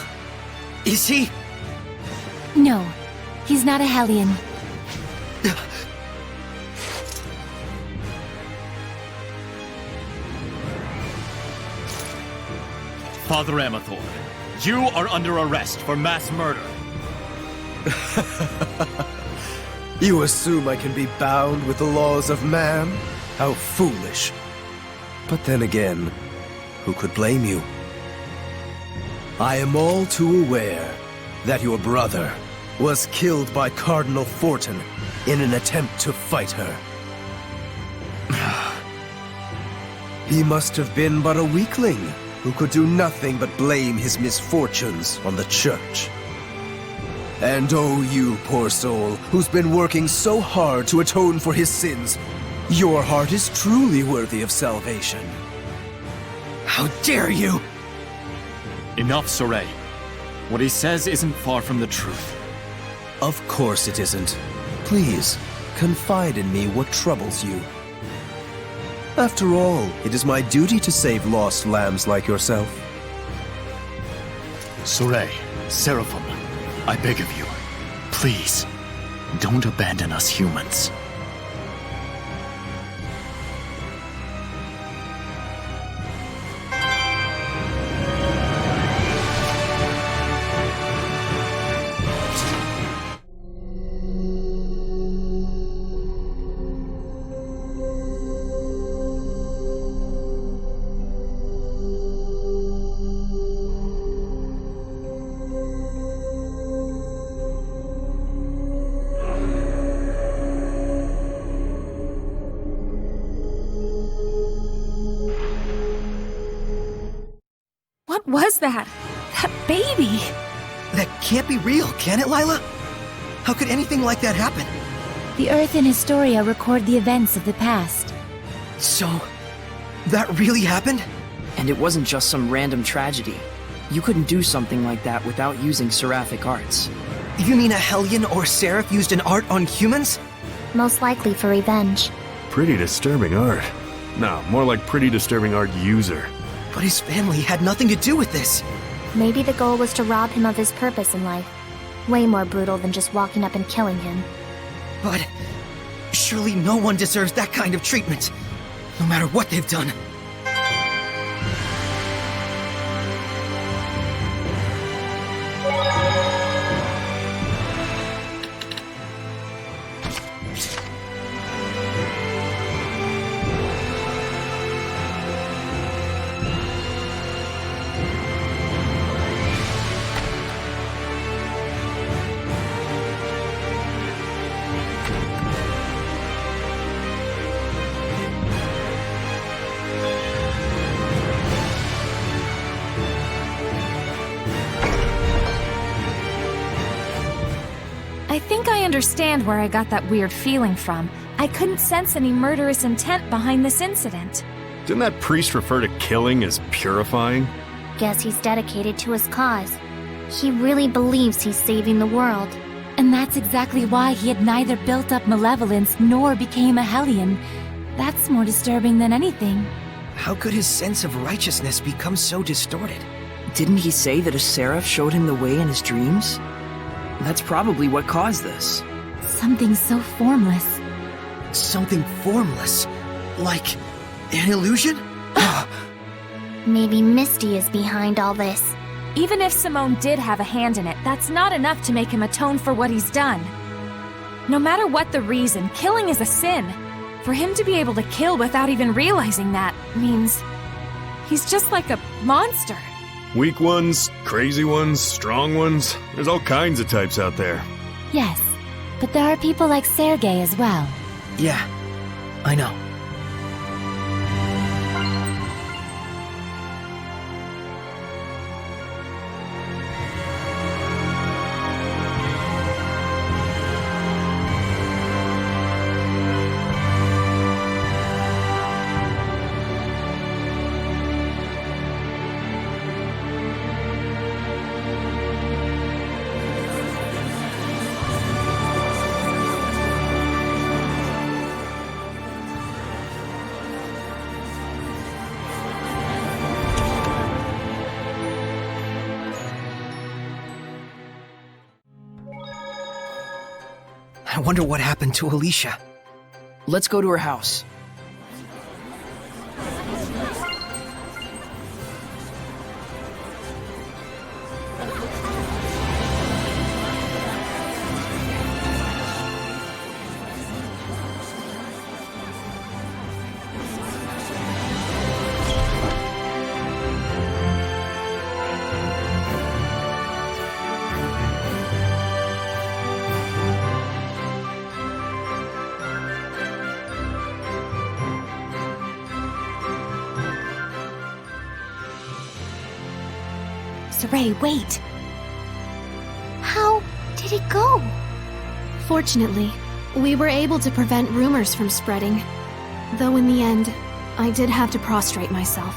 [SPEAKER 10] is he?
[SPEAKER 3] No, he's not a Hellion.
[SPEAKER 8] Father Amathor, you are under arrest for mass murder.
[SPEAKER 2] You assume I can be bound with the laws of man? How foolish. But then again, who could blame you? I am all too aware that your brother was killed by Cardinal Fortin in an attempt to fight her. He must have been but a weakling who could do nothing but blame his misfortunes on the church. And oh, you poor soul, who's been working so hard to atone for his sins, your heart is truly worthy of salvation.
[SPEAKER 10] How dare you!
[SPEAKER 8] Enough, Saray. What he says isn't far from the truth.
[SPEAKER 2] Of course it isn't. Please, confide in me what troubles you. After all, it is my duty to save lost lambs like yourself.
[SPEAKER 8] Saray, Seraphim, I beg of you, please, don't abandon us humans.
[SPEAKER 6] What was that? That baby!
[SPEAKER 10] That can't be real, can it, Lila? How could anything like that happen?
[SPEAKER 3] The Earth and Historia record the events of the past.
[SPEAKER 10] So, that really happened?
[SPEAKER 1] And it wasn't just some random tragedy. You couldn't do something like that without using seraphic arts.
[SPEAKER 10] You mean a Hellion or Seraph used an art on humans?
[SPEAKER 12] Most likely for revenge.
[SPEAKER 4] Pretty disturbing art. No, more like pretty disturbing art user.
[SPEAKER 10] But his family had nothing to do with this.
[SPEAKER 12] Maybe the goal was to rob him of his purpose in life. Way more brutal than just walking up and killing him.
[SPEAKER 10] But surely no one deserves that kind of treatment, no matter what they've done.
[SPEAKER 6] understand where I got that weird feeling from. I couldn't sense any murderous intent behind this incident.
[SPEAKER 4] Didn't that priest refer to killing as purifying?
[SPEAKER 12] Guess he's dedicated to his cause. He really believes he's saving the world.
[SPEAKER 3] And that's exactly why he had neither built up malevolence nor became a Hellion. That's more disturbing than anything.
[SPEAKER 10] How could his sense of righteousness become so distorted?
[SPEAKER 1] Didn't he say that a seraph showed him the way in his dreams? That's probably what caused this.
[SPEAKER 3] Something so formless.
[SPEAKER 10] Something formless? Like an illusion?
[SPEAKER 12] Maybe Misty is behind all this.
[SPEAKER 6] Even if Simone did have a hand in it, that's not enough to make him atone for what he's done. No matter what the reason, killing is a sin. For him to be able to kill without even realizing that means he's just like a monster.
[SPEAKER 4] Weak ones, crazy ones, strong ones. There's all kinds of types out there.
[SPEAKER 3] Yes, but there are people like Sergei as well.
[SPEAKER 10] Yeah, I know. I wonder what happened to Alicia.
[SPEAKER 1] Let's go to her house.
[SPEAKER 3] Saray, wait!
[SPEAKER 12] How did it go?
[SPEAKER 14] Fortunately, we were able to prevent rumors from spreading. Though in the end, I did have to prostrate myself.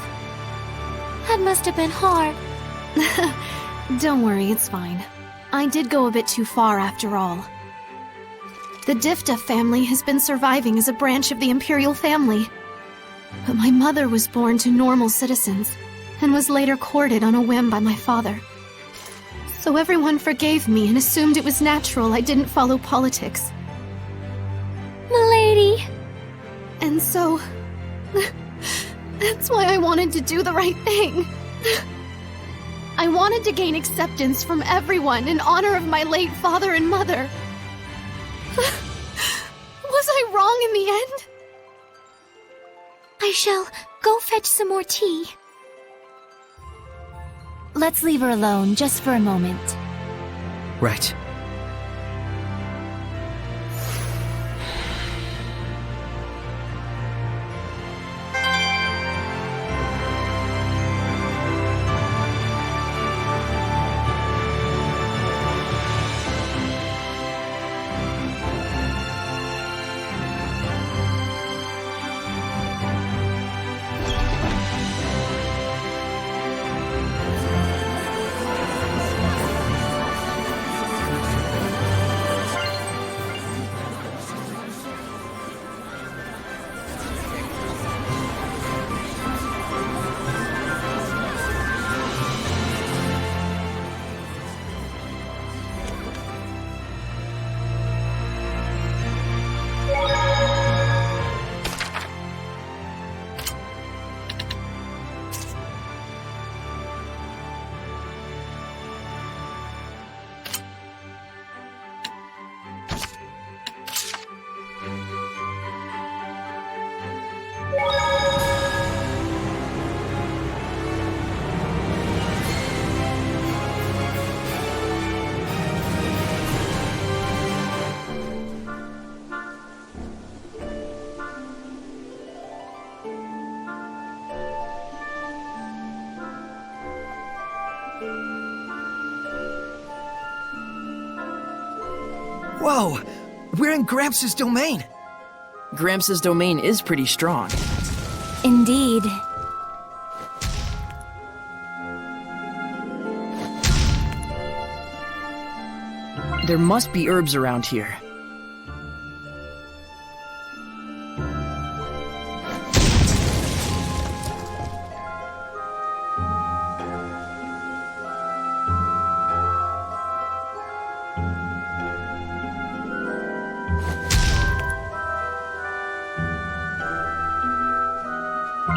[SPEAKER 3] That must have been hard.
[SPEAKER 14] Don't worry, it's fine. I did go a bit too far after all. The Difta family has been surviving as a branch of the Imperial family. But my mother was born to normal citizens, and was later courted on a whim by my father. So everyone forgave me and assumed it was natural I didn't follow politics.
[SPEAKER 3] Milady!
[SPEAKER 14] And so... that's why I wanted to do the right thing. I wanted to gain acceptance from everyone in honor of my late father and mother. Was I wrong in the end?
[SPEAKER 3] I shall go fetch some more tea. Let's leave her alone, just for a moment.
[SPEAKER 10] Right. Whoa! We're in Gramps' domain!
[SPEAKER 1] Gramps' domain is pretty strong.
[SPEAKER 3] Indeed.
[SPEAKER 1] There must be herbs around here.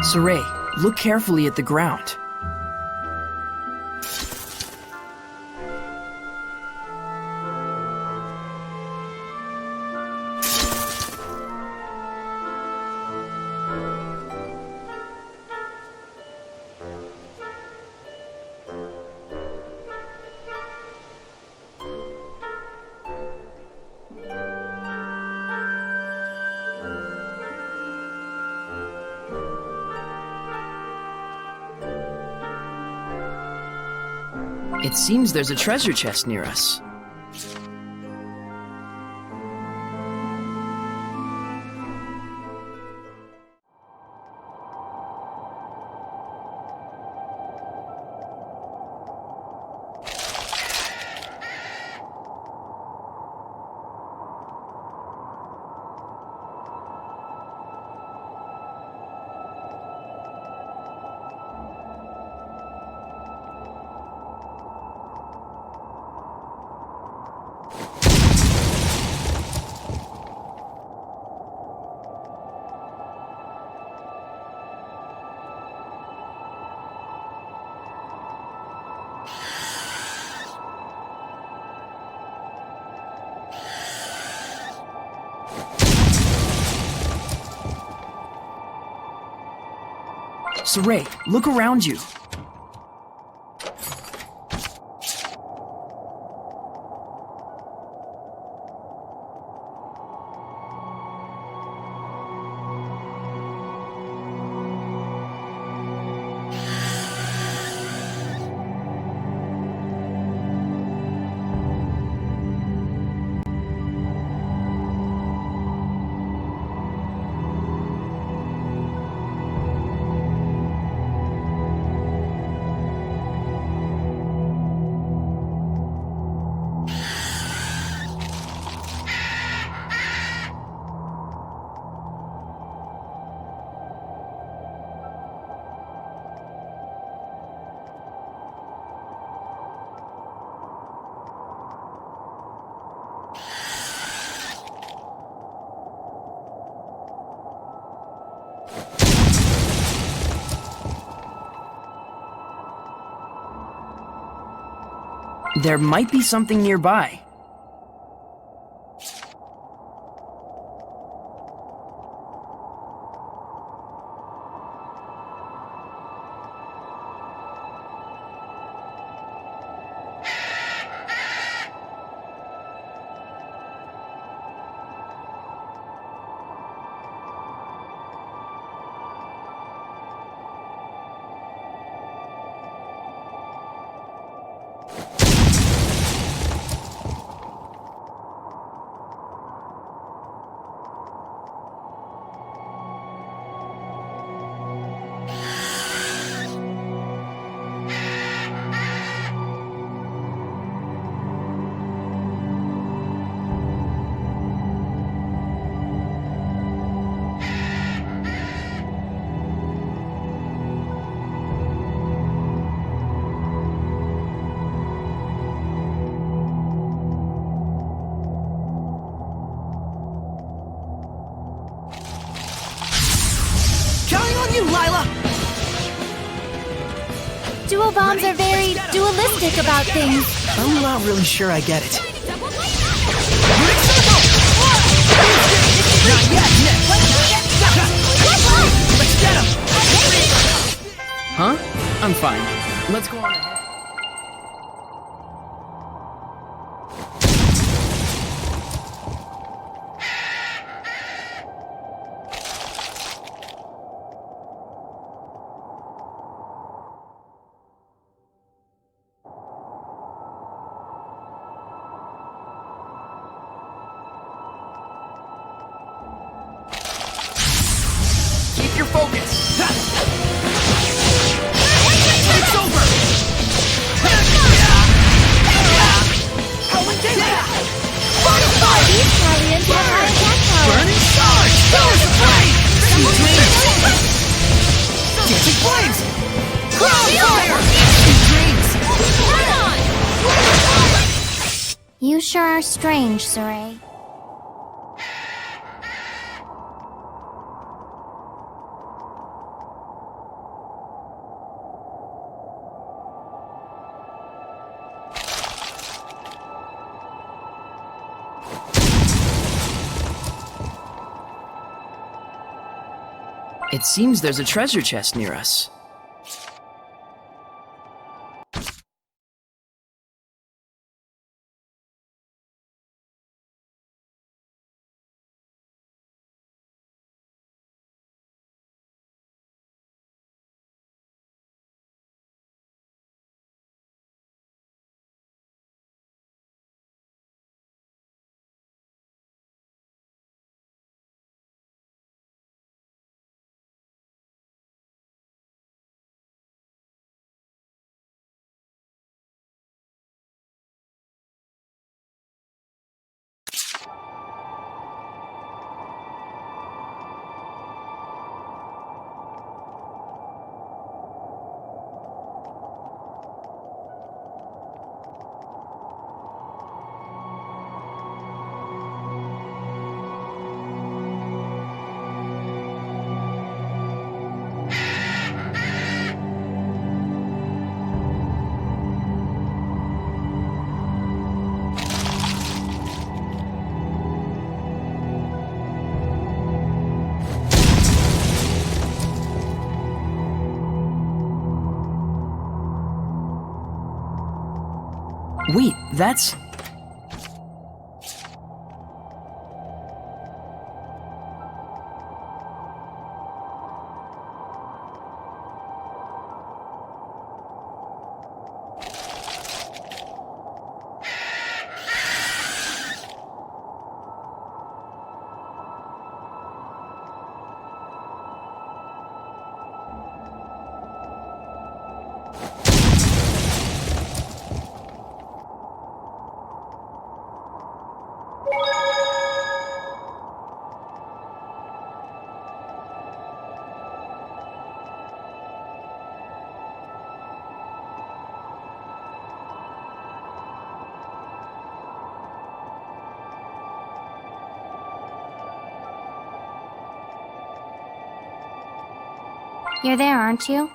[SPEAKER 1] Saray, look carefully at the ground. It seems there's a treasure chest near us. Saray, look around you. There might be something nearby.
[SPEAKER 3] Dual bombs are very dualistic about things.
[SPEAKER 10] I'm not really sure I get it. Not yet! Let's get him!
[SPEAKER 1] Huh? I'm fine. Let's go on ahead. Keep your focus! It's over!
[SPEAKER 3] These Italians have high attack power.
[SPEAKER 1] Burning stars! Stars of flame! Sweet dreams! Dancing flames! Crossfire! Sweet dreams!
[SPEAKER 12] You sure are strange, Saray.
[SPEAKER 1] It seems there's a treasure chest near us. Wait, that's...
[SPEAKER 12] You're there, aren't you?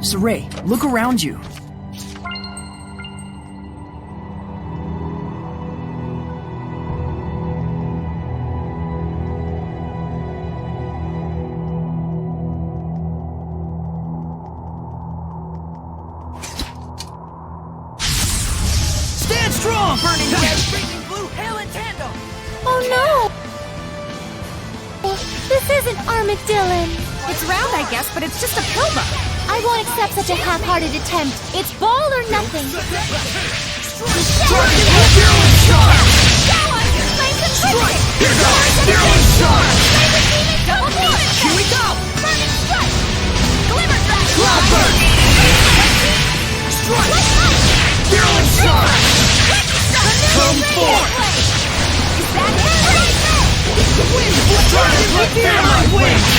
[SPEAKER 1] Saray, look around you.
[SPEAKER 5] Stand strong! Burning red, freezing blue, hail and tandem!
[SPEAKER 3] Oh no! This isn't Armadillon!
[SPEAKER 6] It's round, I guess, but it's just a pilbara.
[SPEAKER 3] I won't accept such a half-hearted attempt. It's ball or nothing.
[SPEAKER 5] Here goes! Fearless charge! Here we go!
[SPEAKER 3] Burning strike! Glimmer drag!
[SPEAKER 5] Cloud burst! Strike! Fearless charge! Come forth!
[SPEAKER 3] Is that it?
[SPEAKER 5] The wind will turn and prepare my wings!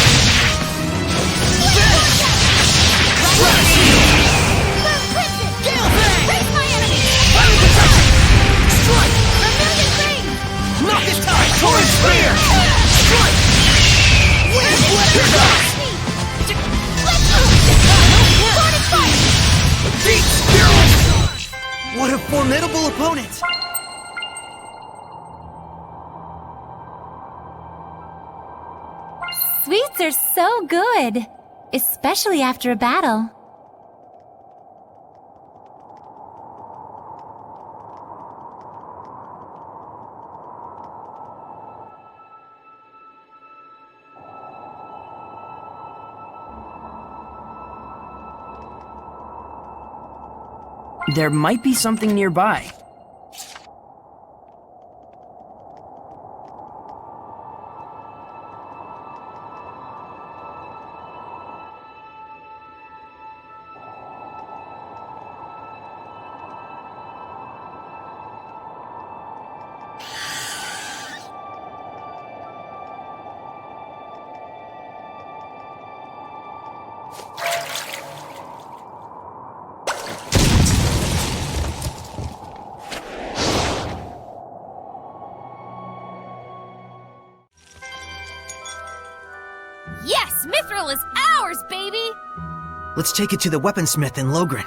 [SPEAKER 5] Gale Bang!
[SPEAKER 3] Raise my enemy!
[SPEAKER 5] Fire protection! Strike!
[SPEAKER 3] Vermilion Ring!
[SPEAKER 5] Knock it tight! Torrent Spear! Strike! Wind blade! Here goes!
[SPEAKER 3] Sonic Fire!
[SPEAKER 5] Deep Fearless!
[SPEAKER 10] What a formidable opponent!
[SPEAKER 3] Sweets are so good, especially after a battle.
[SPEAKER 1] There might be something nearby.
[SPEAKER 6] Yes! Mithril is ours, baby!
[SPEAKER 10] Let's take it to the weaponsmith in Logren.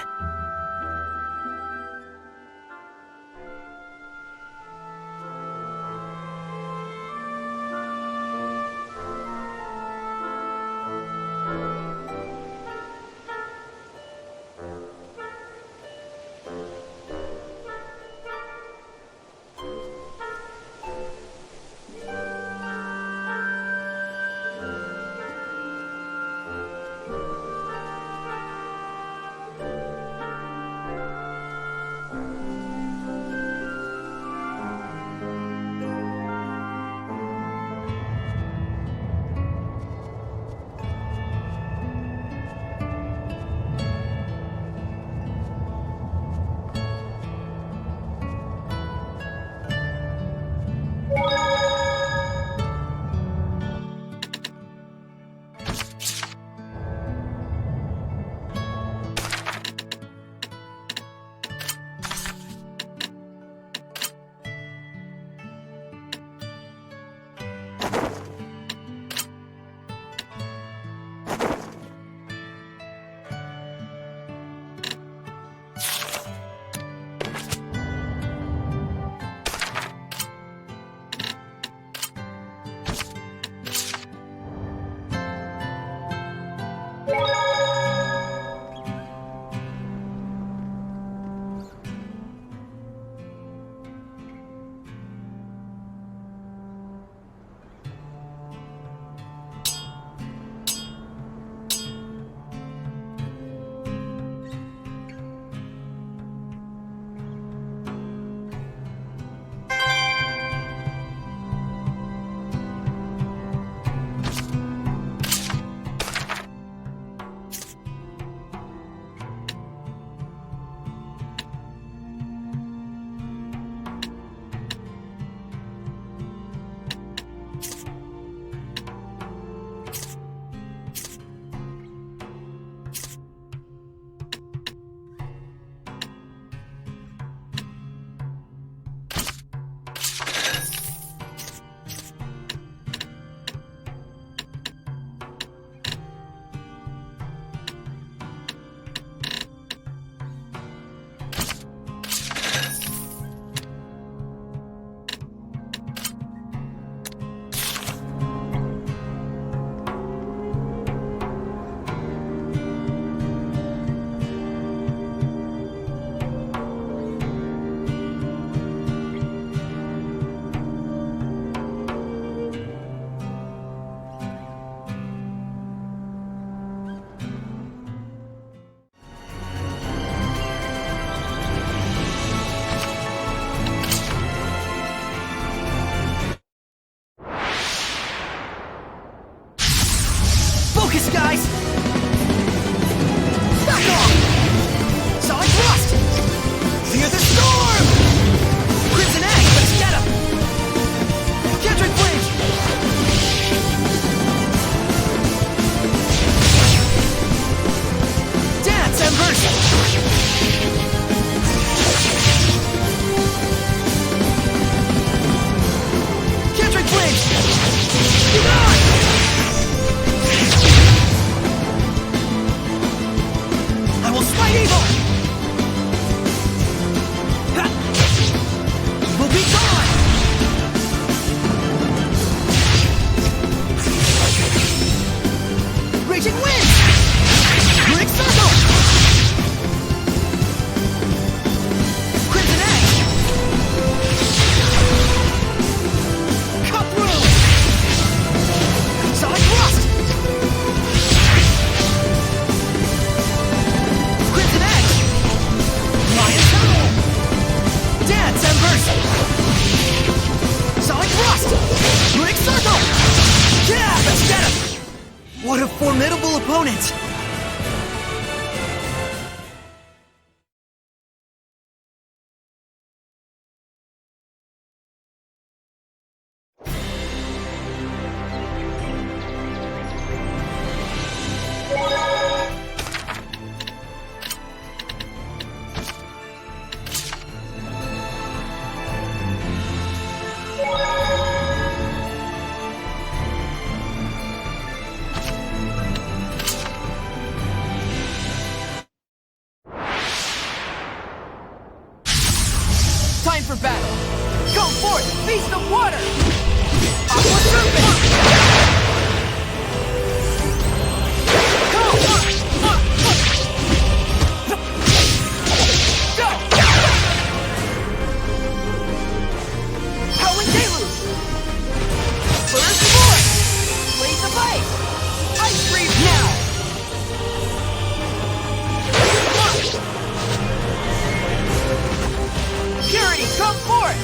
[SPEAKER 10] What a formidable opponent!
[SPEAKER 5] Time for battle! Go forth, beast of water! Aqua serpent! Go! Go! Howling deluge! Burst forth! Blaze of ice! Ice breathe now! Purity, come forth!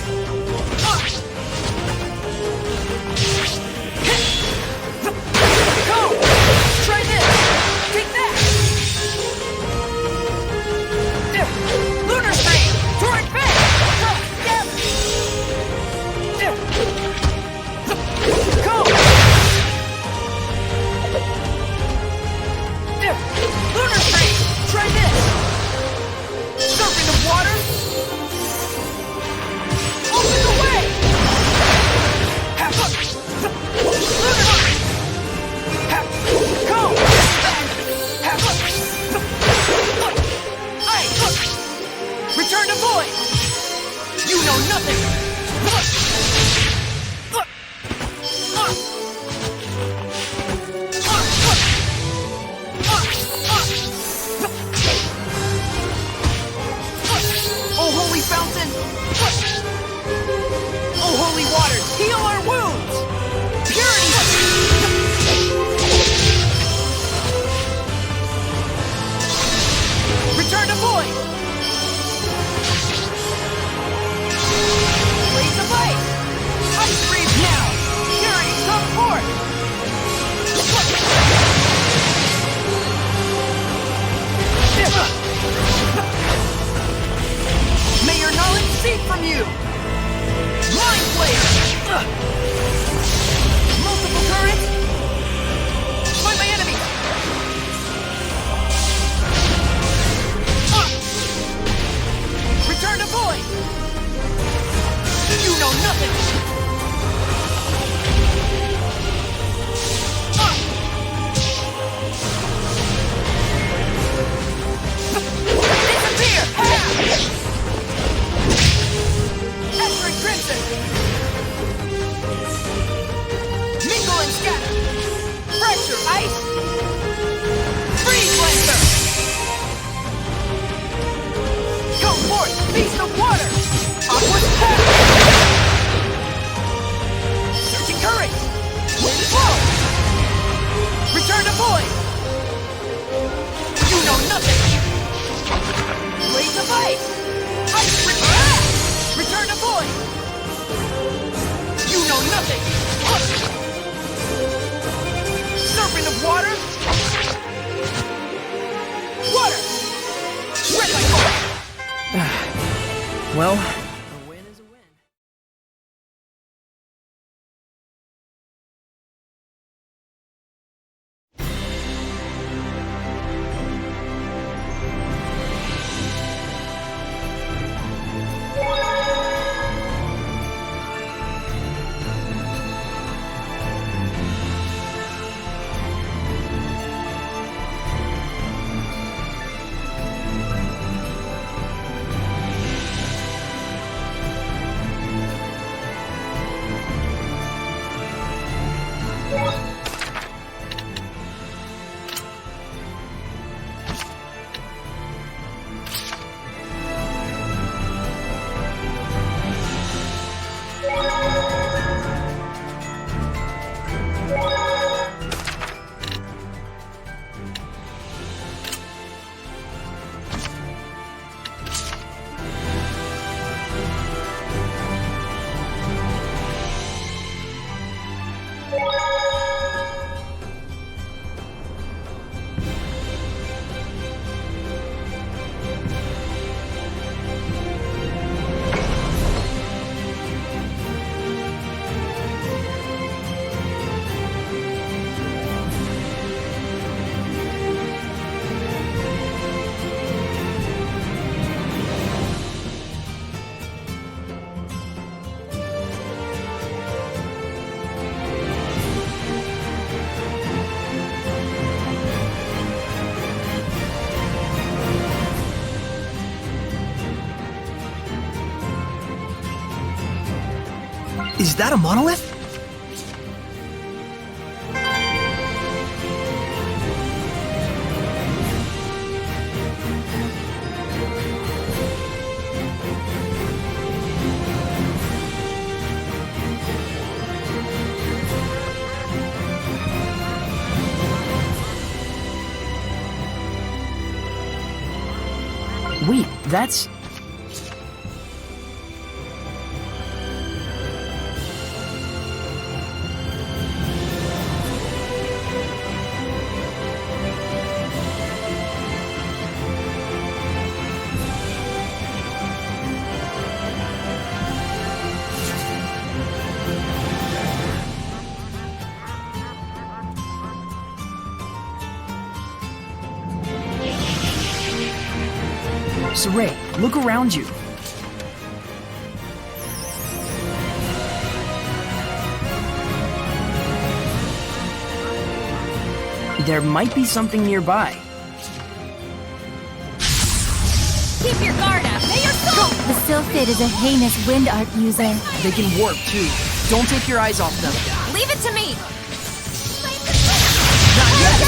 [SPEAKER 5] Go! Try this! Take that! Lunar Stream! Torrent Fang! Go! Lunar Stream! Try this! Serpent of water! Open the way! Go! Ice! Return to void! You know nothing! Oh, holy fountain! Oh, holy waters, heal our wounds! Purity! Return to void! Blaze of ice! Ice breathe now! Purity, come forth! May your knowledge seep from you! Mind Flayer! Multiple currents! Find my enemy! Return to void! You know nothing! Disappear! Esper Crimson! Mingle and scatter! Pressure ice! Freeze Lancer! Go forth, beast of water! Aqua Splash! Searching current! Wind flow! Return to void! You know nothing! Blaze of ice! Ice Return to void! You know nothing! Serpent of water! Water! Red light!
[SPEAKER 1] Well,
[SPEAKER 10] Is that a monolith?
[SPEAKER 1] Wait, that's... Saray, look around you. There might be something nearby.
[SPEAKER 6] Keep your guard up! May your soul!
[SPEAKER 3] The Sylphid is a heinous wind art user.
[SPEAKER 1] They can warp too. Don't take your eyes off them.
[SPEAKER 6] Leave it to me!
[SPEAKER 1] Not yet!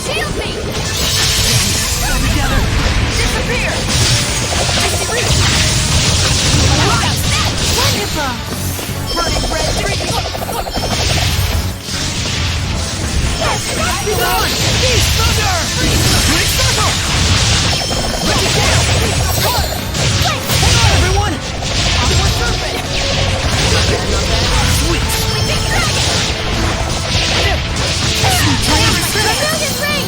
[SPEAKER 6] Shield me!
[SPEAKER 1] Go together!
[SPEAKER 6] Disappear!
[SPEAKER 3] Wonderful!
[SPEAKER 1] Burning red tree!
[SPEAKER 6] Be gone!
[SPEAKER 1] Beast Thunder! Great circle! Let it down! Hang on, everyone! Aqua Serpent! Not bad, not bad. Sweet!
[SPEAKER 6] Sleeping Dragon!
[SPEAKER 1] Sweet Dragon!
[SPEAKER 6] Rebellion Ring!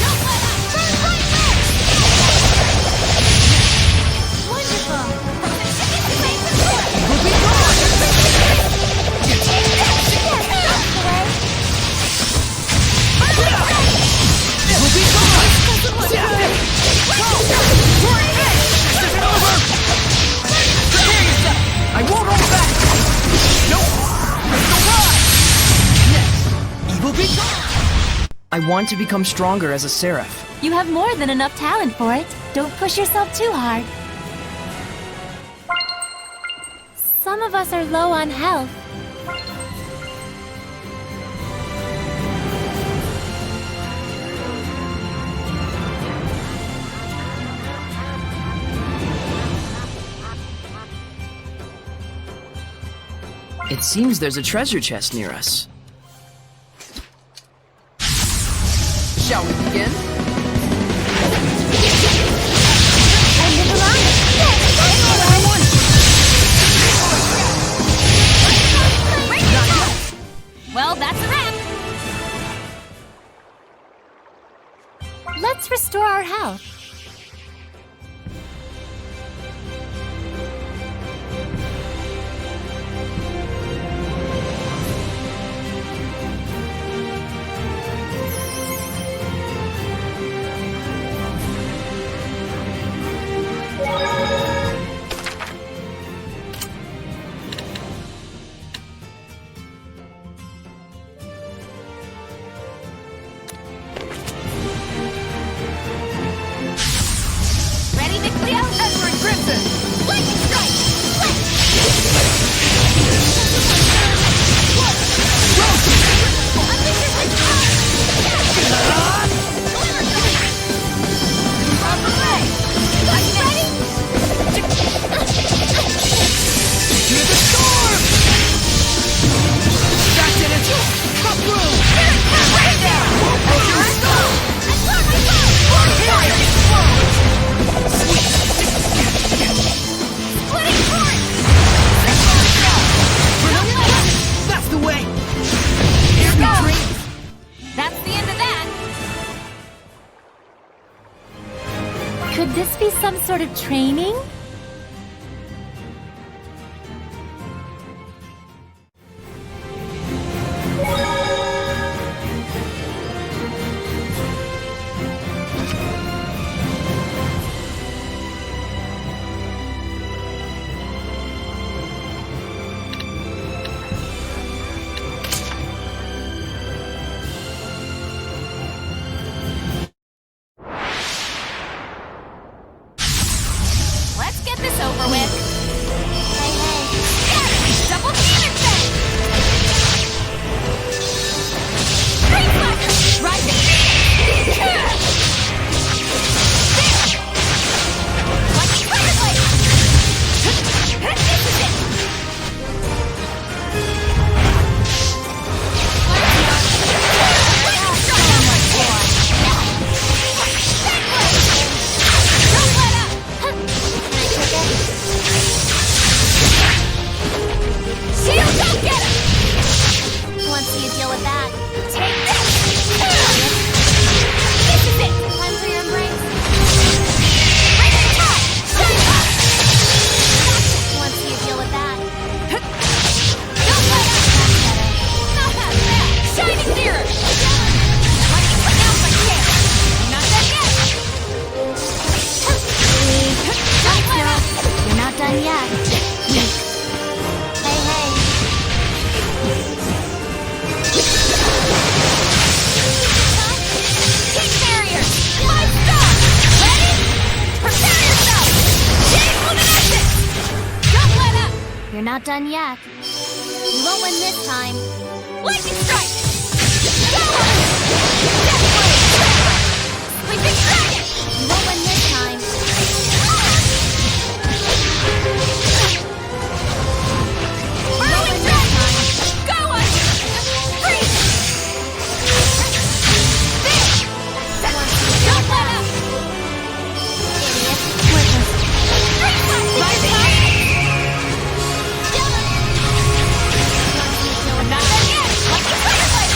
[SPEAKER 6] Don't let up! Burn right back! Wonderful!
[SPEAKER 1] We'll be gone! We'll be gone! I won't hold back! Nope! No ride! Next, evil be gone! I want to become stronger as a Seraph.
[SPEAKER 3] You have more than enough talent for it. Don't push yourself too hard. Some of us are low on health.
[SPEAKER 1] It seems there's a treasure chest near us. Shall we begin?
[SPEAKER 6] Well, that's a wrap!
[SPEAKER 3] Let's restore our health. Could this be some sort of training?
[SPEAKER 12] not done yet. You won't win this time.
[SPEAKER 5] Lightning strike! Go on! Death blade! Sleeping dragon!
[SPEAKER 12] You won't win this time.
[SPEAKER 5] Whirling dragon! Go on! Freeze! There! Don't let up!
[SPEAKER 12] Idiot.
[SPEAKER 5] Green flash! I'm not done yet! Lucky firefight!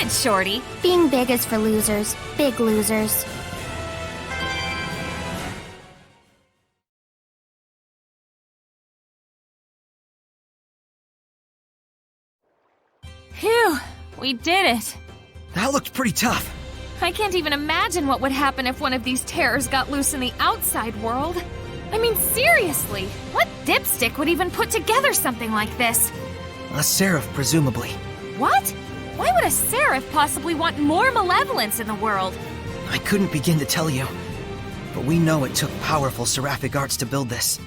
[SPEAKER 6] ahead, Shorty.
[SPEAKER 12] Being big is for losers. Big losers.
[SPEAKER 6] Phew, we did it.
[SPEAKER 10] That looked pretty tough.
[SPEAKER 6] I can't even imagine what would happen if one of these terrors got loose in the outside world. I mean, seriously, what dipstick would even put together something like this?
[SPEAKER 10] A Seraph, presumably.
[SPEAKER 6] What? Why would a Seraph possibly want more malevolence in the world?
[SPEAKER 10] I couldn't begin to tell you. But we know it took powerful seraphic arts to build this.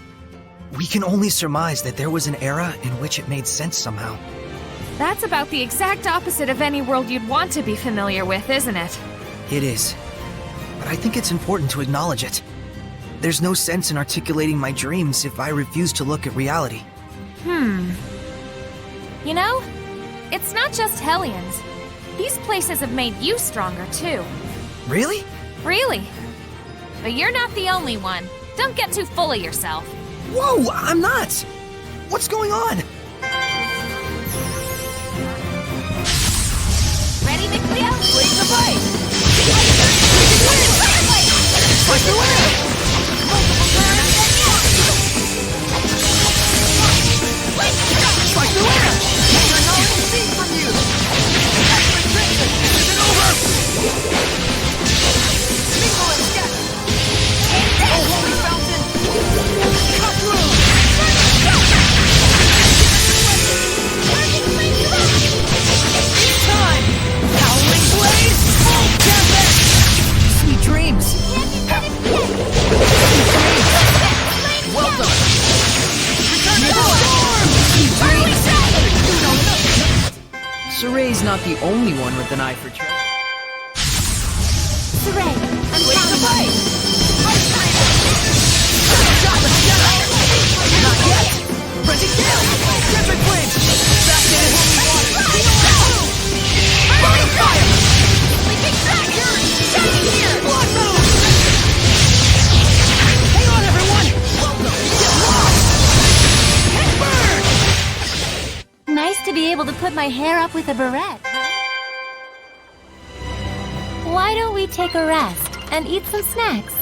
[SPEAKER 10] We can only surmise that there was an era in which it made sense somehow.
[SPEAKER 6] That's about the exact opposite of any world you'd want to be familiar with, isn't it?
[SPEAKER 10] It is. But I think it's important to acknowledge it. There's no sense in articulating my dreams if I refuse to look at reality.
[SPEAKER 6] You know, it's not just Hellions. These places have made you stronger, too.
[SPEAKER 10] Really?
[SPEAKER 6] Really. But you're not the only one. Don't get too full of yourself.
[SPEAKER 10] Whoa, I'm not! What's going on?
[SPEAKER 6] Ready, McLeo?
[SPEAKER 1] Blaze the bite! Strike the wind! Multiple planets! Strike the wind! You're not seen from you! Expectation isn't over! Mingle and step! Oh, holy fountain! Cut through! It's time! Howling blaze! Full tempest! Sweet dreams! Well done! Return to the storm! Sweet dreams! Soray's not the only one with an eye for treasure.
[SPEAKER 3] Saray, I'm
[SPEAKER 1] Blaze the
[SPEAKER 3] counting on
[SPEAKER 1] bite!
[SPEAKER 3] you.
[SPEAKER 1] Not yet! Ready, kill! Desert flames! Back in holy water! Burning fire!
[SPEAKER 3] Sleeping dragon! Shining here!
[SPEAKER 1] Blood moon! Hang on, everyone! Welcome! Get lost! Burn!
[SPEAKER 3] Nice to be able to put my hair up with a beret. Why don't we take a rest and eat some snacks?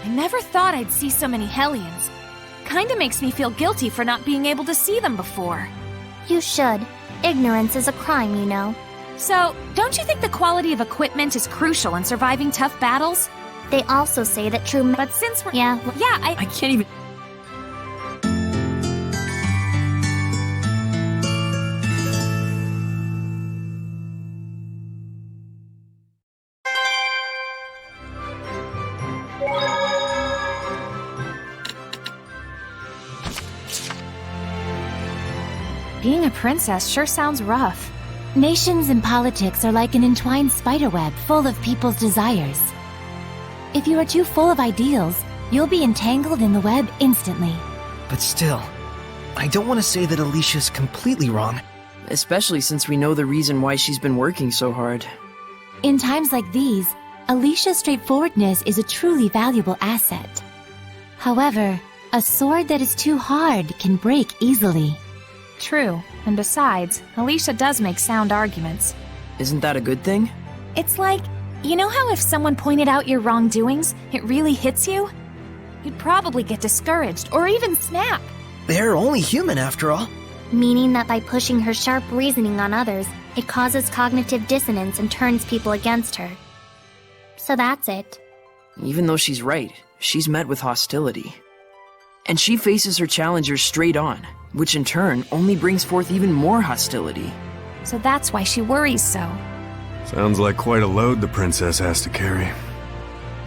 [SPEAKER 6] Never thought I'd see so many Hellions. Kinda makes me feel guilty for not being able to see them before.
[SPEAKER 12] You should. Ignorance is a crime, you know.
[SPEAKER 6] So, don't you think the quality of equipment is crucial in surviving tough battles?
[SPEAKER 12] They also say that true
[SPEAKER 6] But since we're...
[SPEAKER 12] Yeah.
[SPEAKER 1] I can't even...
[SPEAKER 6] Being a princess sure sounds rough.
[SPEAKER 3] Nations and politics are like an entwined spiderweb full of people's desires. If you are too full of ideals, you'll be entangled in the web instantly.
[SPEAKER 10] But still, I don't want to say that Alicia's completely wrong.
[SPEAKER 1] Especially since we know the reason why she's been working so hard.
[SPEAKER 3] In times like these, Alicia's straightforwardness is a truly valuable asset. However, a sword that is too hard can break easily.
[SPEAKER 6] True, and besides, Alicia does make sound arguments.
[SPEAKER 1] Isn't that a good thing?
[SPEAKER 6] It's like, you know how if someone pointed out your wrongdoings, it really hits you? You'd probably get discouraged, or even snap.
[SPEAKER 10] They're only human after all.
[SPEAKER 12] Meaning that by pushing her sharp reasoning on others, it causes cognitive dissonance and turns people against her. So that's it.
[SPEAKER 1] Even though she's right, she's met with hostility. And she faces her challengers straight on, which in turn only brings forth even more hostility.
[SPEAKER 6] So that's why she worries so.
[SPEAKER 4] Sounds like quite a load the princess has to carry.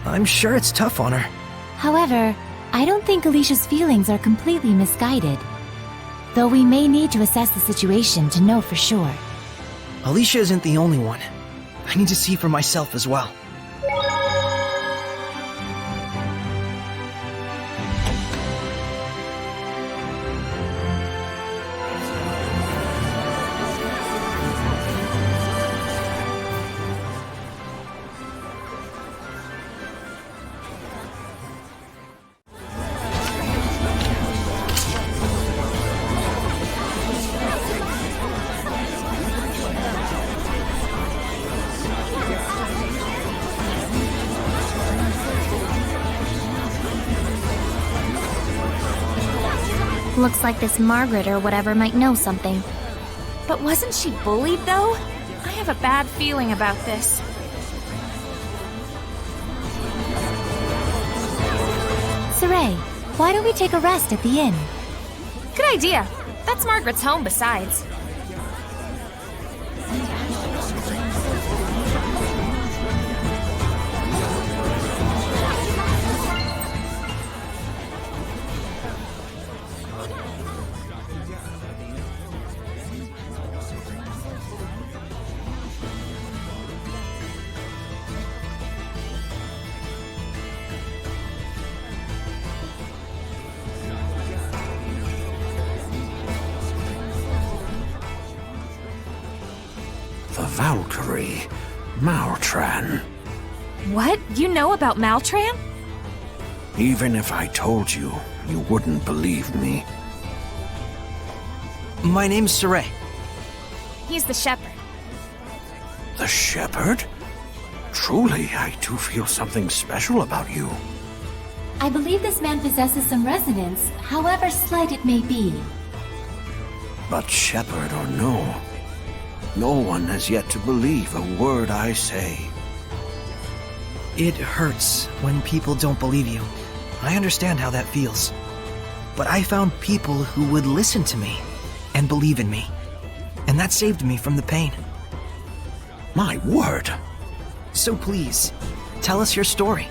[SPEAKER 10] I'm sure it's tough on her.
[SPEAKER 3] However, I don't think Alicia's feelings are completely misguided. Though we may need to assess the situation to know for sure.
[SPEAKER 10] Alicia isn't the only one. I need to see for myself as well.
[SPEAKER 12] Looks like this Margaret or whatever might know something.
[SPEAKER 6] But wasn't she bullied, though? I have a bad feeling about this.
[SPEAKER 3] Saray, why don't we take a rest at the inn?
[SPEAKER 6] Good idea. That's Margaret's home, besides.
[SPEAKER 16] The Valkyrie, Maltran.
[SPEAKER 6] What? You know about Maltran?
[SPEAKER 16] Even if I told you, you wouldn't believe me.
[SPEAKER 10] My name's Saray.
[SPEAKER 6] He's the shepherd.
[SPEAKER 16] The shepherd? Truly, I do feel something special about you.
[SPEAKER 3] I believe this man possesses some resonance, however slight it may be.
[SPEAKER 16] But shepherd or no, no one has yet to believe a word I say.
[SPEAKER 10] It hurts when people don't believe you. I understand how that feels. But I found people who would listen to me and believe in me. And that saved me from the pain.
[SPEAKER 16] My word!
[SPEAKER 10] So please, tell us your story.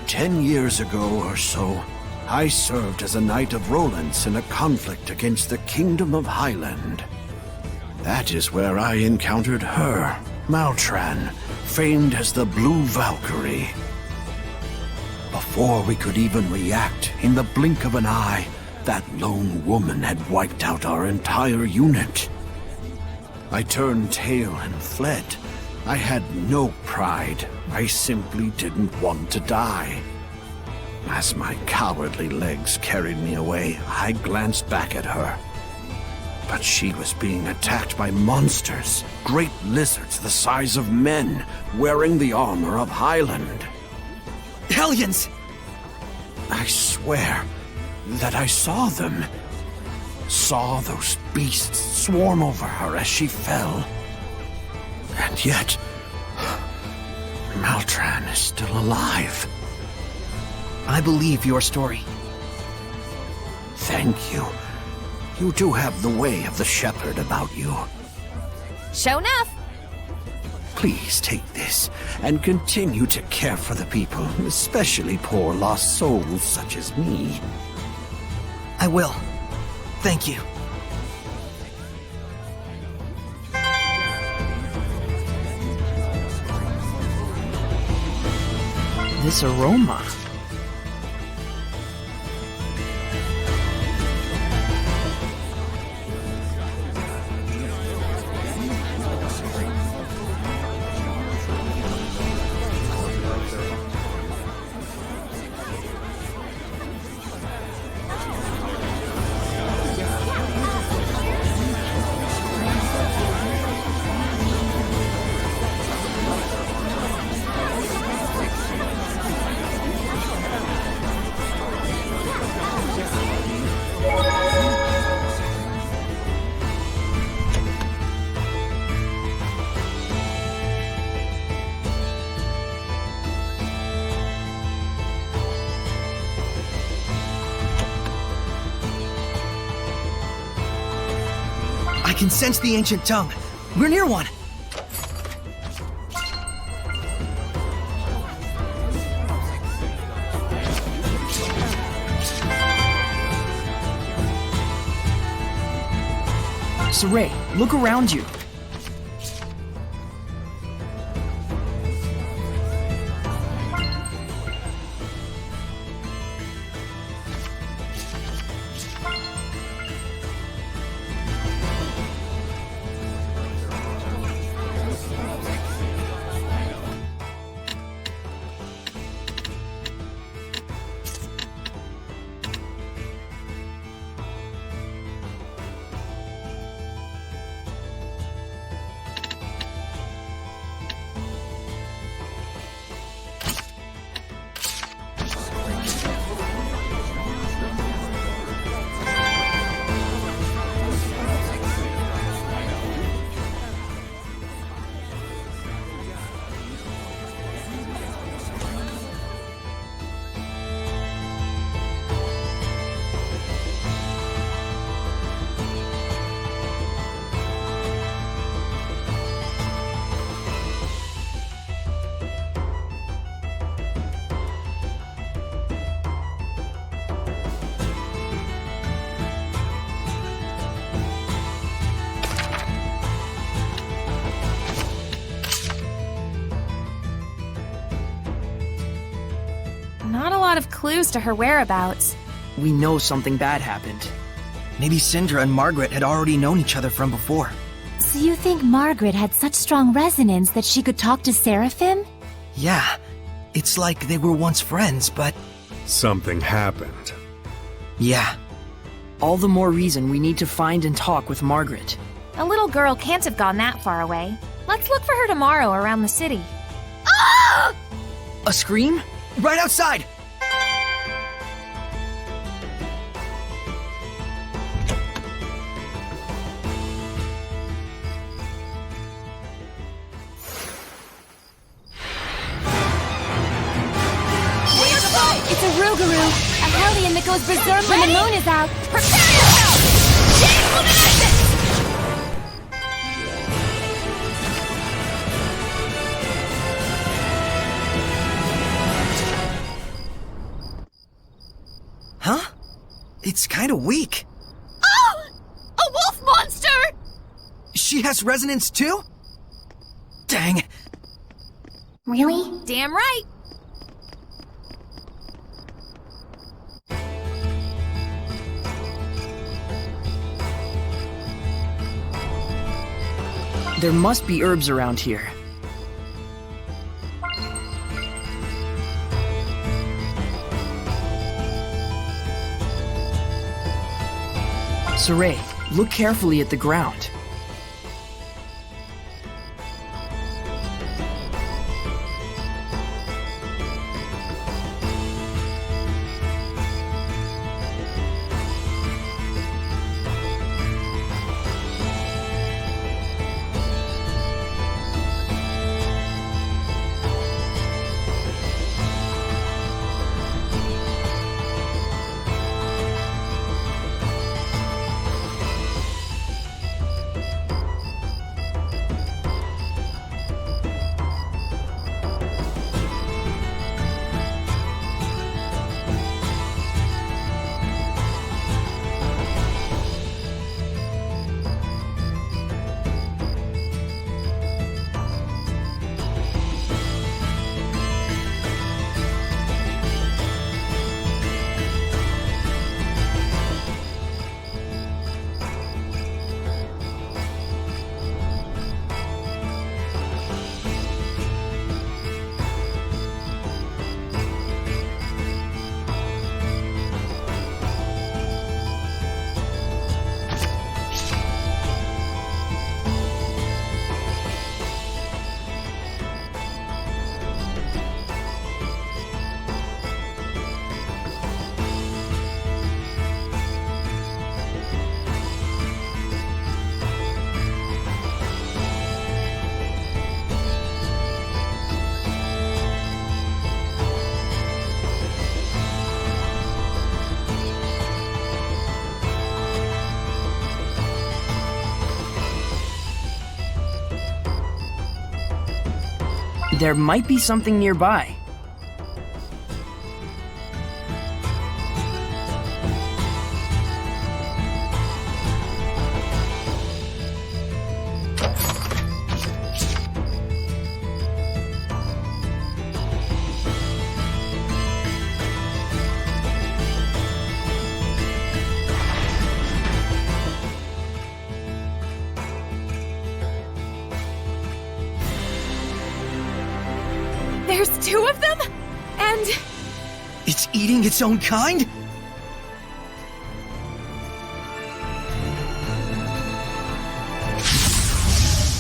[SPEAKER 16] 10 years ago or so, I served as a Knight of Rowlands in a conflict against the Kingdom of Highland. That is where I encountered her, Maltran, famed as the Blue Valkyrie. Before we could even react, in the blink of an eye, that lone woman had wiped out our entire unit. I turned tail and fled. I had no pride. I simply didn't want to die. As my cowardly legs carried me away, I glanced back at her. But she was being attacked by monsters, great lizards the size of men, wearing the armor of Highland.
[SPEAKER 10] Hellions!
[SPEAKER 16] I swear that I saw them. Saw those beasts swarm over her as she fell. And yet, Maltran is still alive.
[SPEAKER 10] I believe your story.
[SPEAKER 16] Thank you. You do have the way of the shepherd about you.
[SPEAKER 6] Show enough.
[SPEAKER 16] Please take this and continue to care for the people, especially poor lost souls such as me.
[SPEAKER 10] I will. Thank you. This aroma. I can sense the ancient tongue. We're near one. Saray, look around you.
[SPEAKER 6] Not a lot of clues to her whereabouts.
[SPEAKER 10] We know something bad happened. Maybe Syndra and Margaret had already known each other from before.
[SPEAKER 3] So you think Margaret had such strong resonance that she could talk to Seraphim?
[SPEAKER 10] Yeah, it's like they were once friends, but...
[SPEAKER 4] Something happened.
[SPEAKER 10] Yeah. All the more reason we need to find and talk with Margaret.
[SPEAKER 6] A little girl can't have gone that far away. Let's look for her tomorrow around the city.
[SPEAKER 10] Ah! A scream? Right outside!
[SPEAKER 3] It's a Rougarou, a hellion that goes berserk when the moon is out.
[SPEAKER 1] Prepare yourself! Chain luminescence!
[SPEAKER 10] Huh? It's kinda weak.
[SPEAKER 1] Oh! A wolf monster!
[SPEAKER 10] She has resonance too? Dang.
[SPEAKER 12] Really?
[SPEAKER 6] Damn right!
[SPEAKER 10] There must be herbs around here. Saray, look carefully at the ground. There might be something nearby.
[SPEAKER 6] 2 of them? And...
[SPEAKER 10] It's eating its own kind?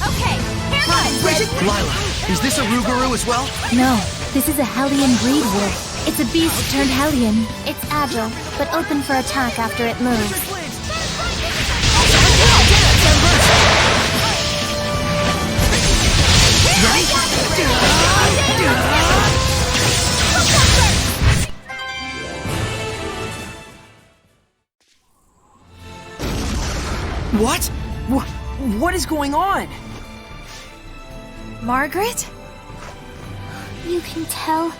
[SPEAKER 6] Okay, here goes!
[SPEAKER 10] Lila, is this a Rougarou as well?
[SPEAKER 3] No, this is a Hellion breed wolf. It's a beast turned Hellion.
[SPEAKER 12] It's agile, but open for attack after it moves.
[SPEAKER 10] What? What is going on?
[SPEAKER 6] Margaret?
[SPEAKER 12] You can tell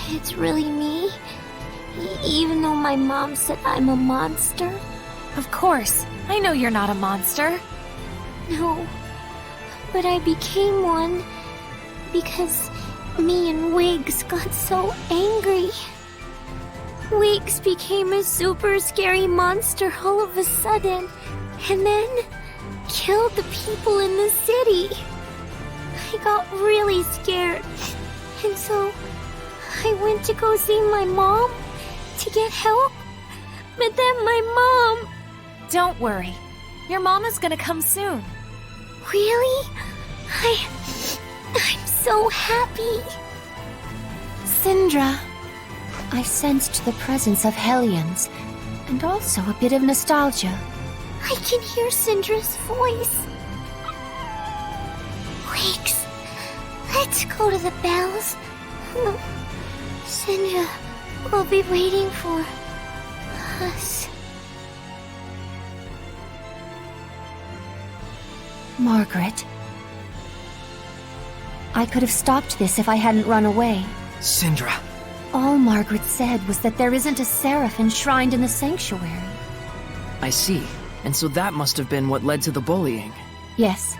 [SPEAKER 12] it's really me, even though my mom said I'm a monster.
[SPEAKER 6] Of course. I know you're not a monster.
[SPEAKER 12] No, but I became one because me and Wiggs got so angry. Wiggs became a super scary monster all of a sudden, and then killed the people in the city. I got really scared, and so I went to go see my mom to get help, but then my mom...
[SPEAKER 6] Don't worry. Your mama's gonna come soon.
[SPEAKER 12] Really? I'm so happy.
[SPEAKER 3] Syndra, I sensed the presence of Hellions, and also a bit of nostalgia.
[SPEAKER 12] I can hear Syndra's voice. Wiggs, let's go to the bells. Syndra will be waiting for us.
[SPEAKER 3] Margaret. I could have stopped this if I hadn't run away.
[SPEAKER 10] Syndra.
[SPEAKER 3] All Margaret said was that there isn't a Seraph enshrined in the sanctuary.
[SPEAKER 10] I see. And so that must have been what led to the bullying.
[SPEAKER 3] Yes.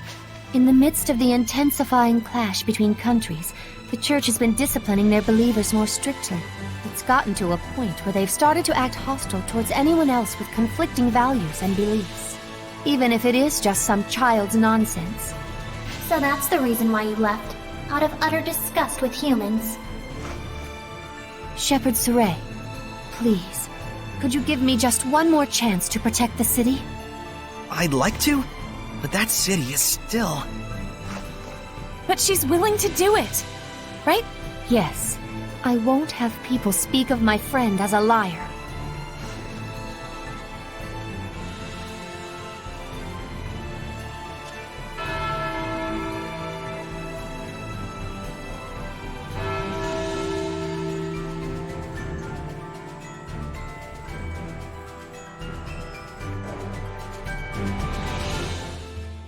[SPEAKER 3] In the midst of the intensifying clash between countries, the Church has been disciplining their believers more strictly. It's gotten to a point where they've started to act hostile towards anyone else with conflicting values and beliefs. Even if it is just some child's nonsense.
[SPEAKER 12] So that's the reason why you left, out of utter disgust with humans.
[SPEAKER 3] Shepherd Saray, please, could you give me just one more chance to protect the city?
[SPEAKER 10] I'd like to, but that city is still...
[SPEAKER 6] But she's willing to do it, right?
[SPEAKER 3] Yes. I won't have people speak of my friend as a liar.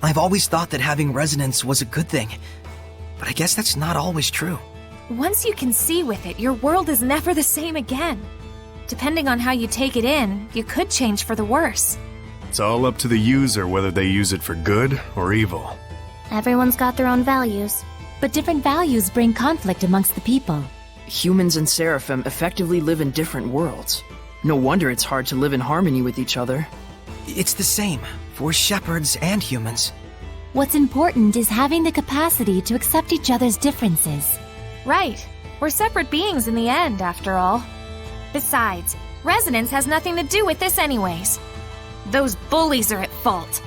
[SPEAKER 10] I've always thought that having resonance was a good thing, but I guess that's not always true.
[SPEAKER 6] Once you can see with it, your world is never the same again. Depending on how you take it in, you could change for the worse.
[SPEAKER 4] It's all up to the user whether they use it for good or evil.
[SPEAKER 12] Everyone's got their own values.
[SPEAKER 3] But different values bring conflict amongst the people.
[SPEAKER 10] Humans and Seraphim effectively live in different worlds. No wonder it's hard to live in harmony with each other. It's the same for shepherds and humans.
[SPEAKER 3] What's important is having the capacity to accept each other's differences.
[SPEAKER 6] Right. We're separate beings in the end, after all. Besides, resonance has nothing to do with this anyways. Those bullies are at fault.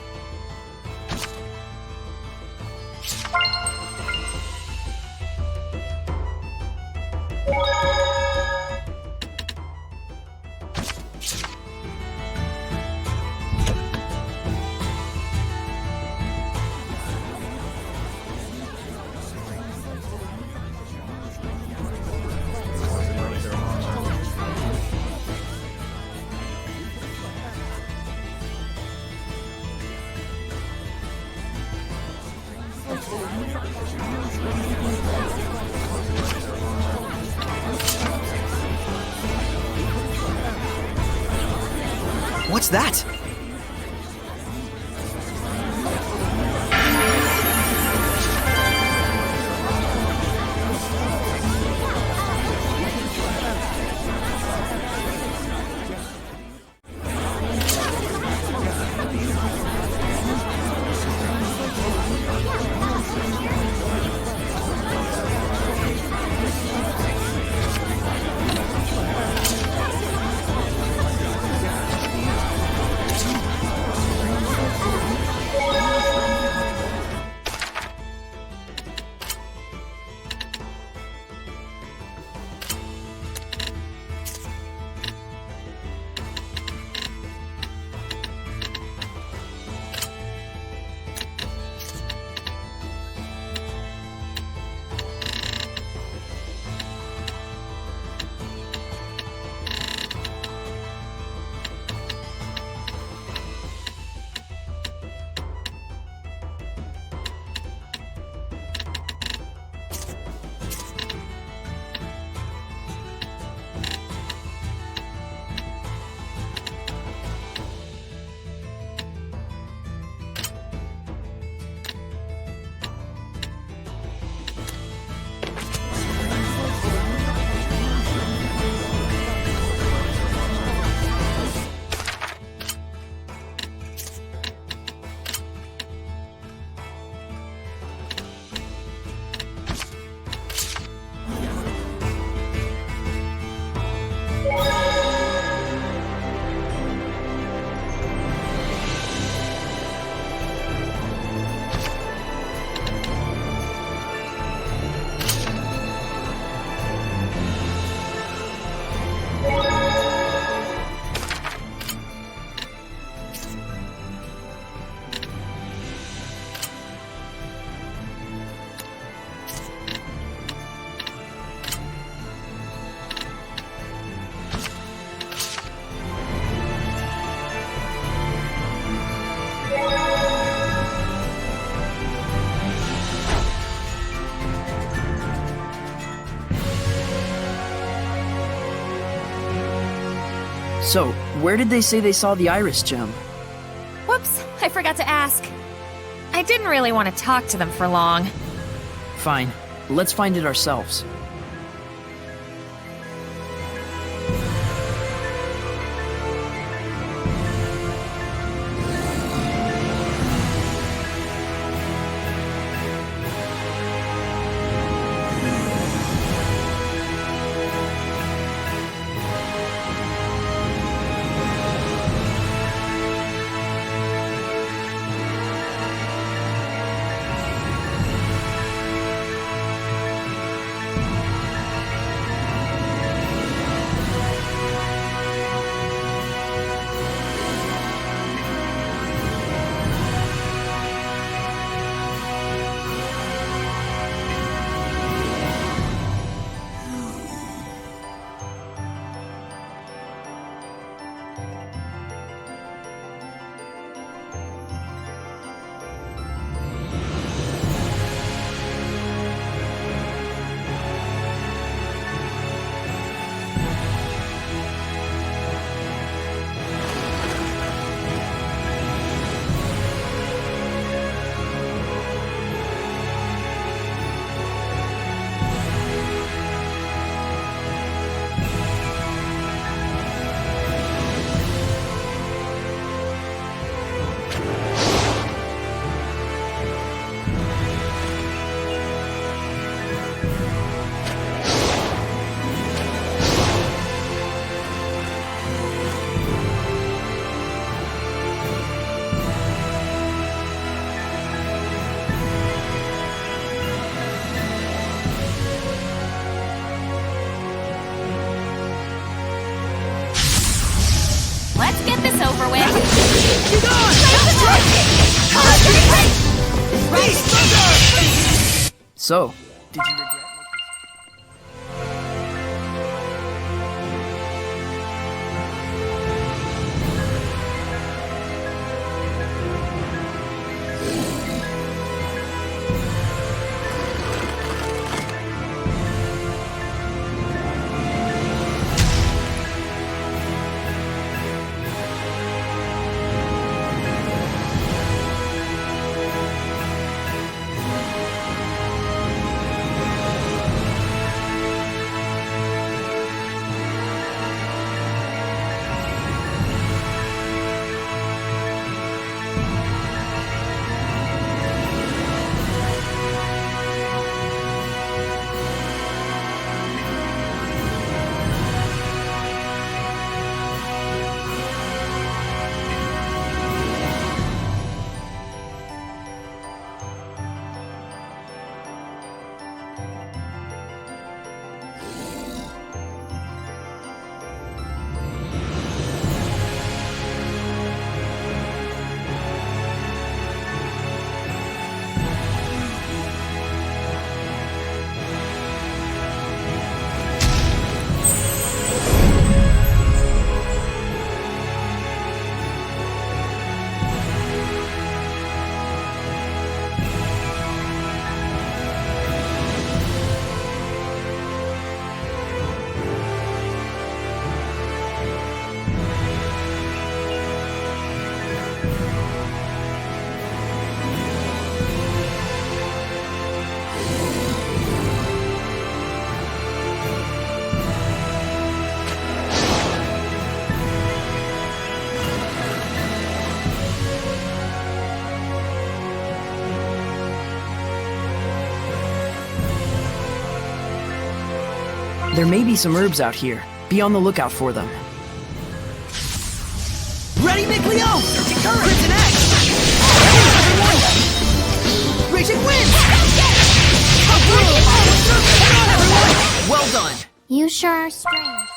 [SPEAKER 10] What's that?
[SPEAKER 17] So, where did they say they saw the Iris Gem?
[SPEAKER 6] Whoops, I forgot to ask. I didn't really want to talk to them for long.
[SPEAKER 17] Fine, let's find it ourselves.
[SPEAKER 6] Let's get this over with.
[SPEAKER 1] Get on!
[SPEAKER 17] So, did you regret There may be some herbs out here. Be on the lookout for them.
[SPEAKER 1] Ready, McLeo! Searching current! Crimson X! Everyone! Raging winds! Come on, everyone! Well done!
[SPEAKER 12] You sure are strange.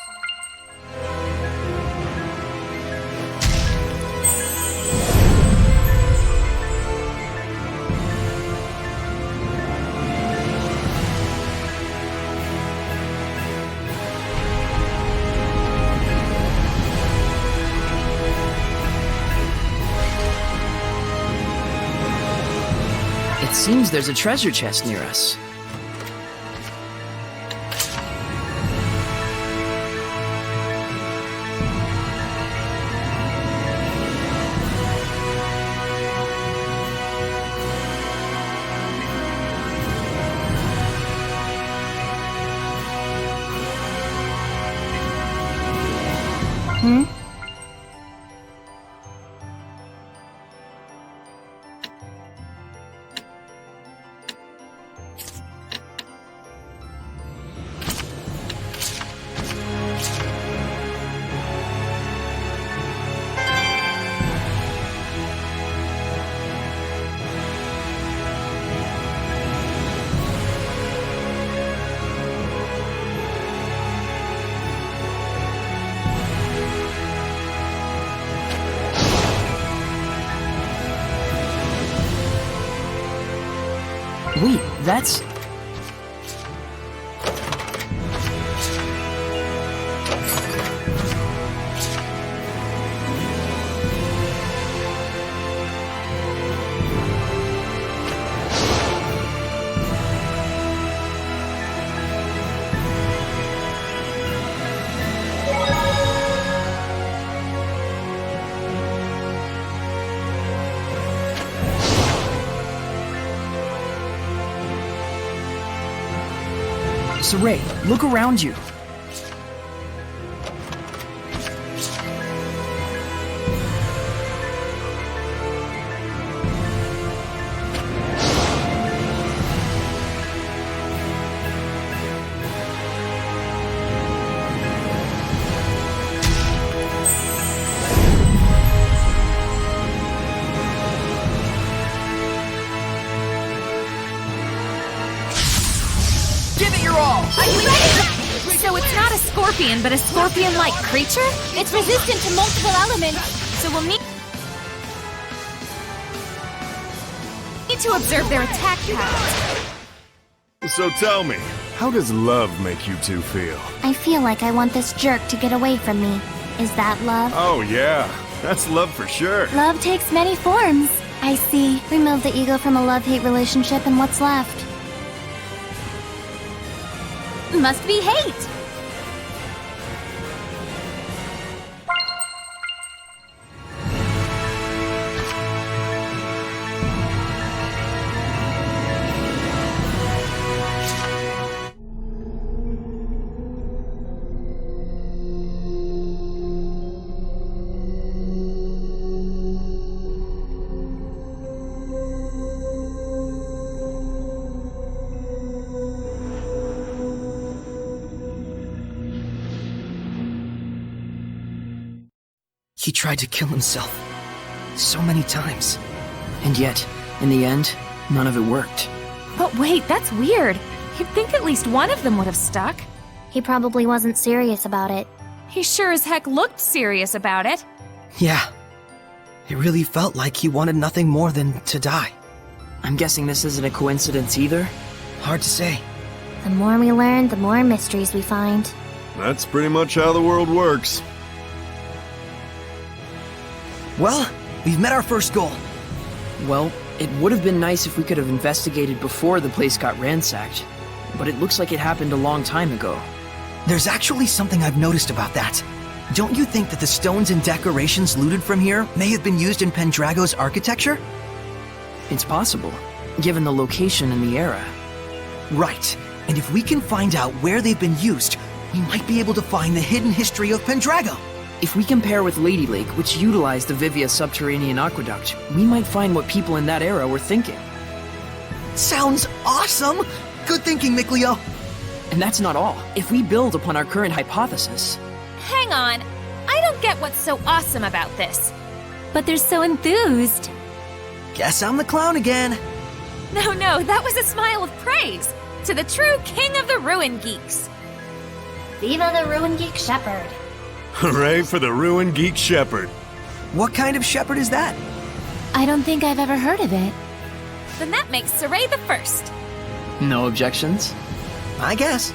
[SPEAKER 17] It seems there's a treasure chest near us.
[SPEAKER 12] Hmm?
[SPEAKER 17] Wait, that's... Saray, look around you.
[SPEAKER 6] So it's not a scorpion, but a scorpion-like creature?
[SPEAKER 3] It's resistant to multiple elements.
[SPEAKER 6] So we'll need to observe their attack patterns.
[SPEAKER 4] So tell me, how does love make you two feel?
[SPEAKER 12] I feel like I want this jerk to get away from me. Is that love?
[SPEAKER 4] Oh yeah, that's love for sure.
[SPEAKER 12] Love takes many forms. I see. Remove the ego from a love-hate relationship and what's left?
[SPEAKER 3] Must be hate.
[SPEAKER 10] He tried to kill himself so many times. And yet, in the end, none of it worked.
[SPEAKER 6] But wait, that's weird. You'd think at least one of them would have stuck.
[SPEAKER 12] He probably wasn't serious about it.
[SPEAKER 6] He sure as heck looked serious about it.
[SPEAKER 10] Yeah. It really felt like he wanted nothing more than to die. I'm guessing this isn't a coincidence either. Hard to say.
[SPEAKER 12] The more we learn, the more mysteries we find.
[SPEAKER 4] That's pretty much how the world works.
[SPEAKER 10] Well, we've met our first goal. Well, it would have been nice if we could have investigated before the place got ransacked. But it looks like it happened a long time ago. There's actually something I've noticed about that. Don't you think that the stones and decorations looted from here may have been used in Pendrago's architecture? It's possible, given the location and the era. Right. And if we can find out where they've been used, we might be able to find the hidden history of Pendrago. If we compare with Lady Lake, which utilized the Vivia subterranean aqueduct, we might find what people in that era were thinking. Sounds awesome! Good thinking, Mikleo! And that's not all. If we build upon our current hypothesis...
[SPEAKER 6] Hang on. I don't get what's so awesome about this.
[SPEAKER 3] But they're so enthused.
[SPEAKER 10] Guess I'm the clown again.
[SPEAKER 6] No, that was a smile of praise to the true king of the Ruin Geeks.
[SPEAKER 12] Viva the Ruin Geek Shepherd.
[SPEAKER 4] Hooray for the Ruin Geek Shepherd.
[SPEAKER 10] What kind of shepherd is that?
[SPEAKER 3] I don't think I've ever heard of it.
[SPEAKER 6] Then that makes Saray the first.
[SPEAKER 17] No objections?
[SPEAKER 10] I guess.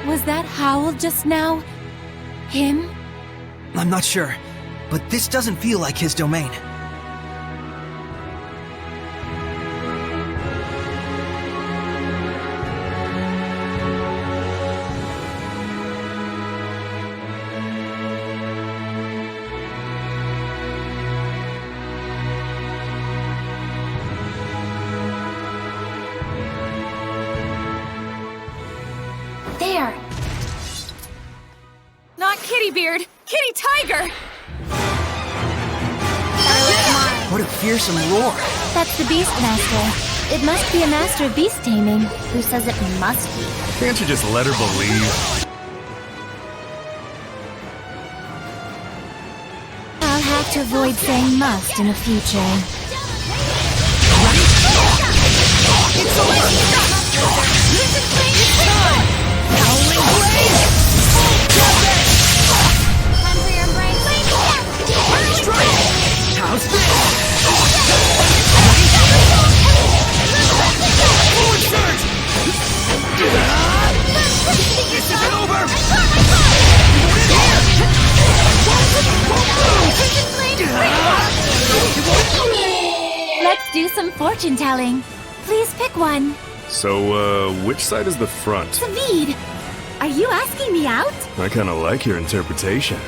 [SPEAKER 3] Was that howl just now him?
[SPEAKER 10] I'm not sure, but this doesn't feel like his domain.
[SPEAKER 3] There!
[SPEAKER 6] Not Kitty Beard! Kitty Tiger!
[SPEAKER 10] What a fearsome roar!
[SPEAKER 3] That's the Beast Master. It must be a master of beast taming. Who says it must be?
[SPEAKER 4] Can't you just let her believe?
[SPEAKER 3] I'll have to avoid saying must in the future.
[SPEAKER 1] How's this? Forward surge! This isn't over!
[SPEAKER 3] Let's do some fortune telling. Please pick one.
[SPEAKER 4] So, which side is the front?
[SPEAKER 3] Sameed, are you asking me out?
[SPEAKER 4] I kinda like your interpretation.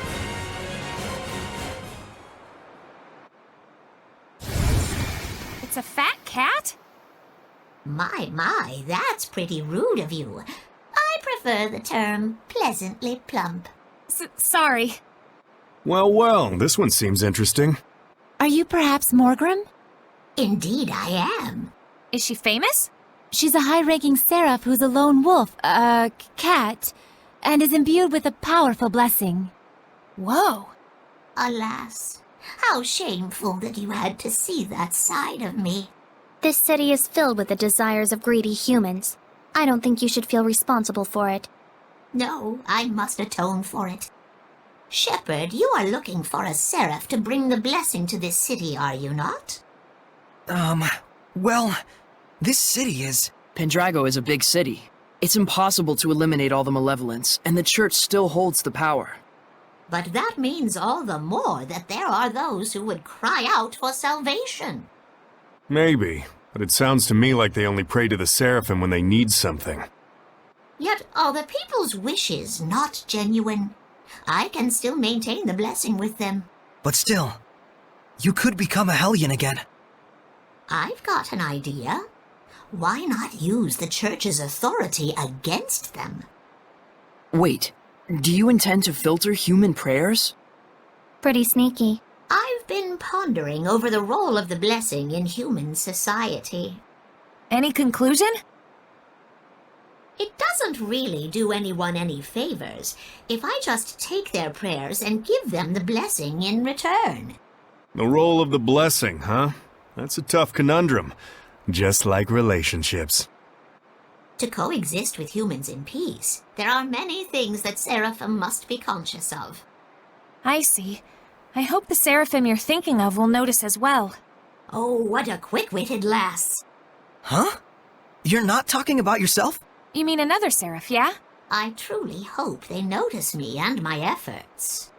[SPEAKER 6] It's a fat cat?
[SPEAKER 18] My, that's pretty rude of you. I prefer the term pleasantly plump.
[SPEAKER 6] Sorry.
[SPEAKER 4] Well, this one seems interesting.
[SPEAKER 3] Are you perhaps Morgrim?
[SPEAKER 18] Indeed I am.
[SPEAKER 6] Is she famous?
[SPEAKER 3] She's a high-ranking seraph who's a lone wolf, cat, and is imbued with a powerful blessing.
[SPEAKER 6] Whoa.
[SPEAKER 18] Alas, how shameful that you had to see that side of me.
[SPEAKER 12] This city is filled with the desires of greedy humans. I don't think you should feel responsible for it.
[SPEAKER 18] No, I must atone for it. Shepherd, you are looking for a seraph to bring the blessing to this city, are you not?
[SPEAKER 10] Well, this city is...
[SPEAKER 17] Pendrago is a big city. It's impossible to eliminate all the malevolence, and the church still holds the power.
[SPEAKER 18] But that means all the more that there are those who would cry out for salvation.
[SPEAKER 4] Maybe, but it sounds to me like they only pray to the Seraphim when they need something.
[SPEAKER 18] Yet are the people's wishes not genuine? I can still maintain the blessing with them.
[SPEAKER 10] But still, you could become a Hellion again.
[SPEAKER 18] I've got an idea. Why not use the church's authority against them?
[SPEAKER 17] Wait, do you intend to filter human prayers?
[SPEAKER 12] Pretty sneaky.
[SPEAKER 18] I've been pondering over the role of the blessing in human society.
[SPEAKER 6] Any conclusion?
[SPEAKER 18] It doesn't really do anyone any favors if I just take their prayers and give them the blessing in return.
[SPEAKER 4] The role of the blessing, huh? That's a tough conundrum. Just like relationships.
[SPEAKER 18] To coexist with humans in peace, there are many things that Seraphim must be conscious of.
[SPEAKER 6] I see. I hope the Seraphim you're thinking of will notice as well.
[SPEAKER 18] Oh, what a quick-witted lass.
[SPEAKER 10] Huh? You're not talking about yourself?
[SPEAKER 6] You mean another Seraph, yeah?
[SPEAKER 18] I truly hope they notice me and my efforts.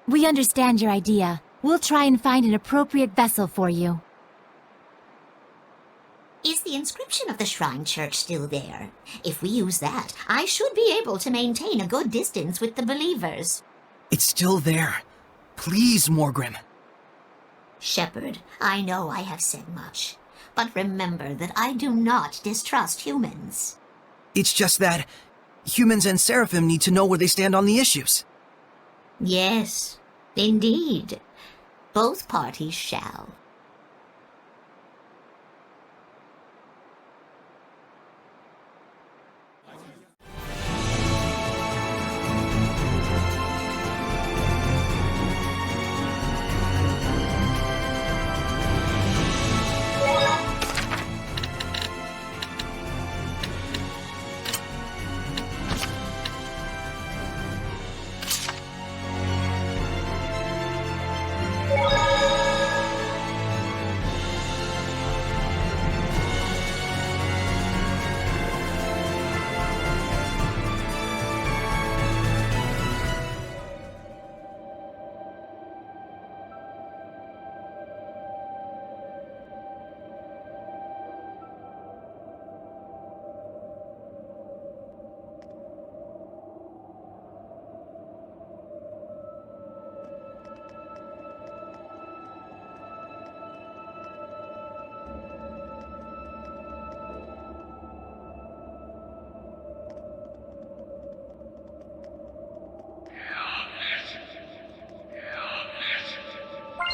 [SPEAKER 3] We understand your idea. We'll try and find an appropriate vessel for you.
[SPEAKER 18] Is the inscription of the Shrine Church still there? If we use that, I should be able to maintain a good distance with the believers.
[SPEAKER 10] It's still there. Please, Morgrim.
[SPEAKER 18] Shepherd, I know I have said much, but remember that I do not distrust humans.
[SPEAKER 10] It's just that humans and Seraphim need to know where they stand on the issues.
[SPEAKER 18] Yes, indeed. Both parties shall.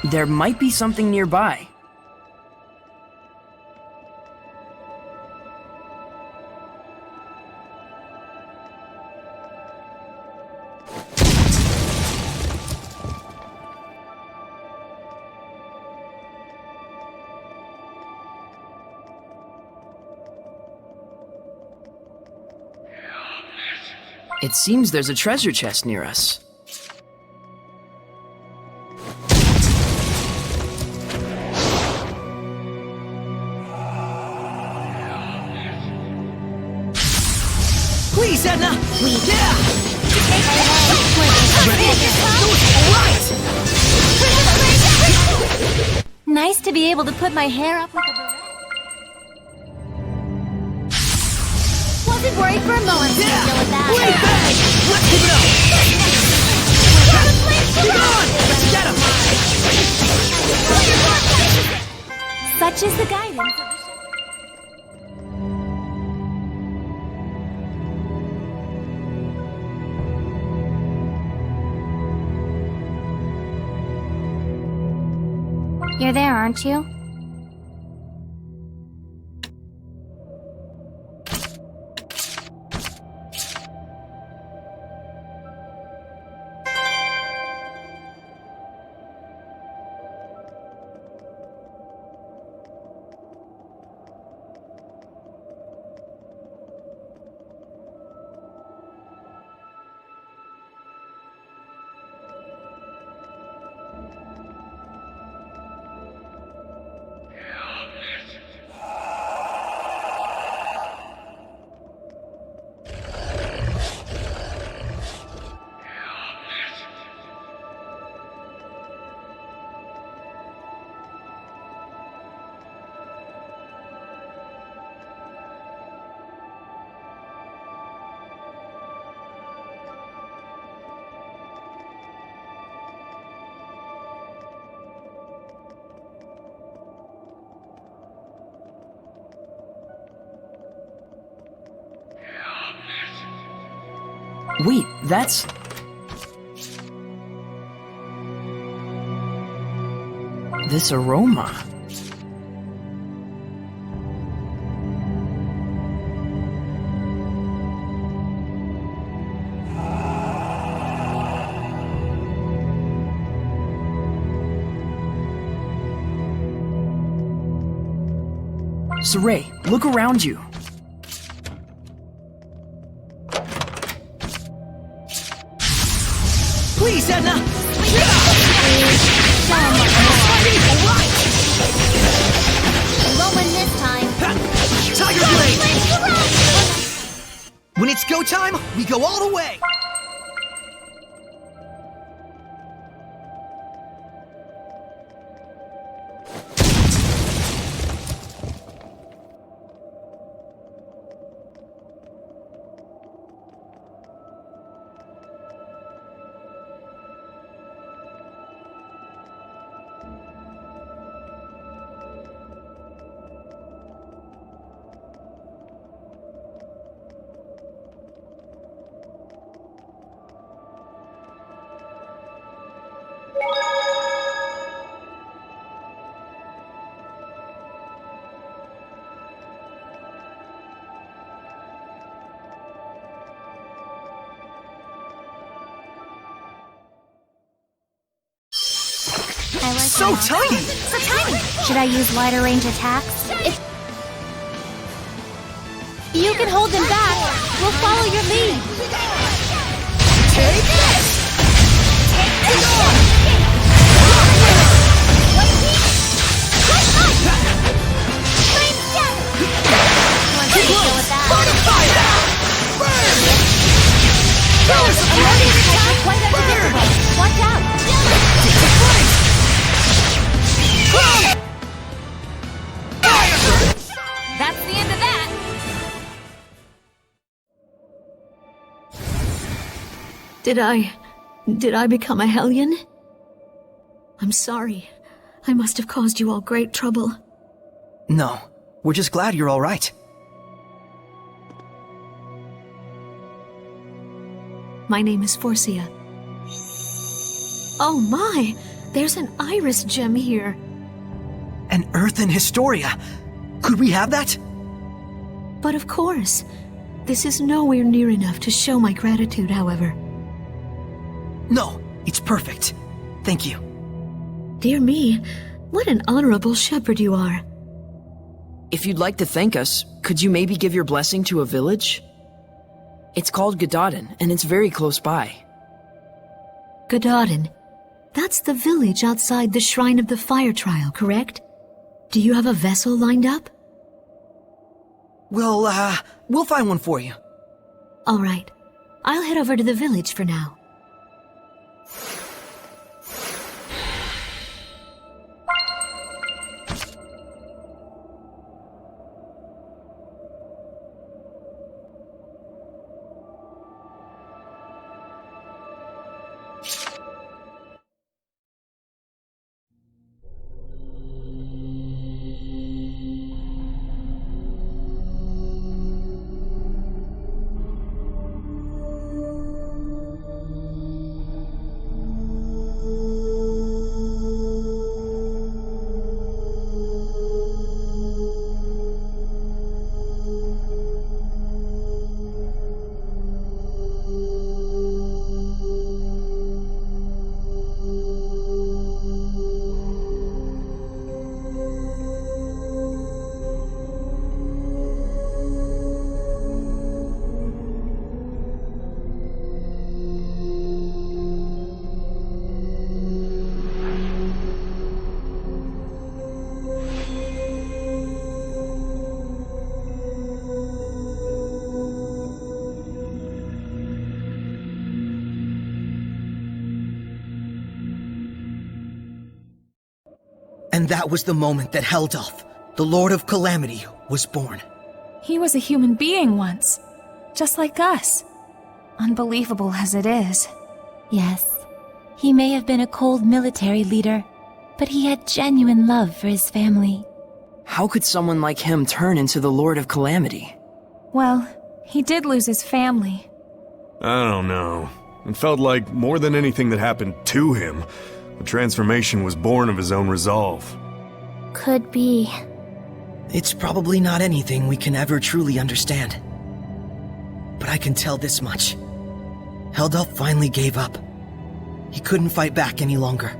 [SPEAKER 17] There might be something nearby. It seems there's a treasure chest near us.
[SPEAKER 10] Please, Edna!
[SPEAKER 3] Nice to be able to put my hair up with a beret. Wasn't worried for a moment to deal with that.
[SPEAKER 10] Let's keep it up! Keep it on! Let's get him!
[SPEAKER 3] Such is the guidance of the shepherd. You're there, aren't you?
[SPEAKER 17] Wait, that's... this aroma. Saray, look around you.
[SPEAKER 10] Please, Edna!
[SPEAKER 3] Won't win this time.
[SPEAKER 10] Tiger Blade! When it's go time, we go all the way! So tiny!
[SPEAKER 3] So tiny! Should I use lighter range attacks? You can hold them back. We'll follow your lead.
[SPEAKER 10] Take this! Take on!
[SPEAKER 3] Watch out! That's the end of that!
[SPEAKER 14] Did I become a Hellion? I'm sorry. I must have caused you all great trouble.
[SPEAKER 10] No, we're just glad you're all right.
[SPEAKER 14] My name is Forcia. Oh my! There's an iris gem here.
[SPEAKER 10] An earthen Historia. Could we have that?
[SPEAKER 14] But of course. This is nowhere near enough to show my gratitude, however.
[SPEAKER 10] No, it's perfect. Thank you.
[SPEAKER 14] Dear me, what an honorable shepherd you are.
[SPEAKER 17] If you'd like to thank us, could you maybe give your blessing to a village? It's called Gadodin, and it's very close by.
[SPEAKER 14] Gadodin. That's the village outside the Shrine of the Fire Trial, correct? Do you have a vessel lined up?
[SPEAKER 10] We'll find one for you.
[SPEAKER 14] All right. I'll head over to the village for now.
[SPEAKER 10] And that was the moment that Heldolf, the Lord of Calamity, was born.
[SPEAKER 6] He was a human being once, just like us. Unbelievable as it is.
[SPEAKER 3] Yes, he may have been a cold military leader, but he had genuine love for his family.
[SPEAKER 17] How could someone like him turn into the Lord of Calamity?
[SPEAKER 6] Well, he did lose his family.
[SPEAKER 4] I don't know. It felt like more than anything that happened to him, the transformation was born of his own resolve.
[SPEAKER 12] Could be.
[SPEAKER 10] It's probably not anything we can ever truly understand. But I can tell this much. Heldolf finally gave up. He couldn't fight back any longer.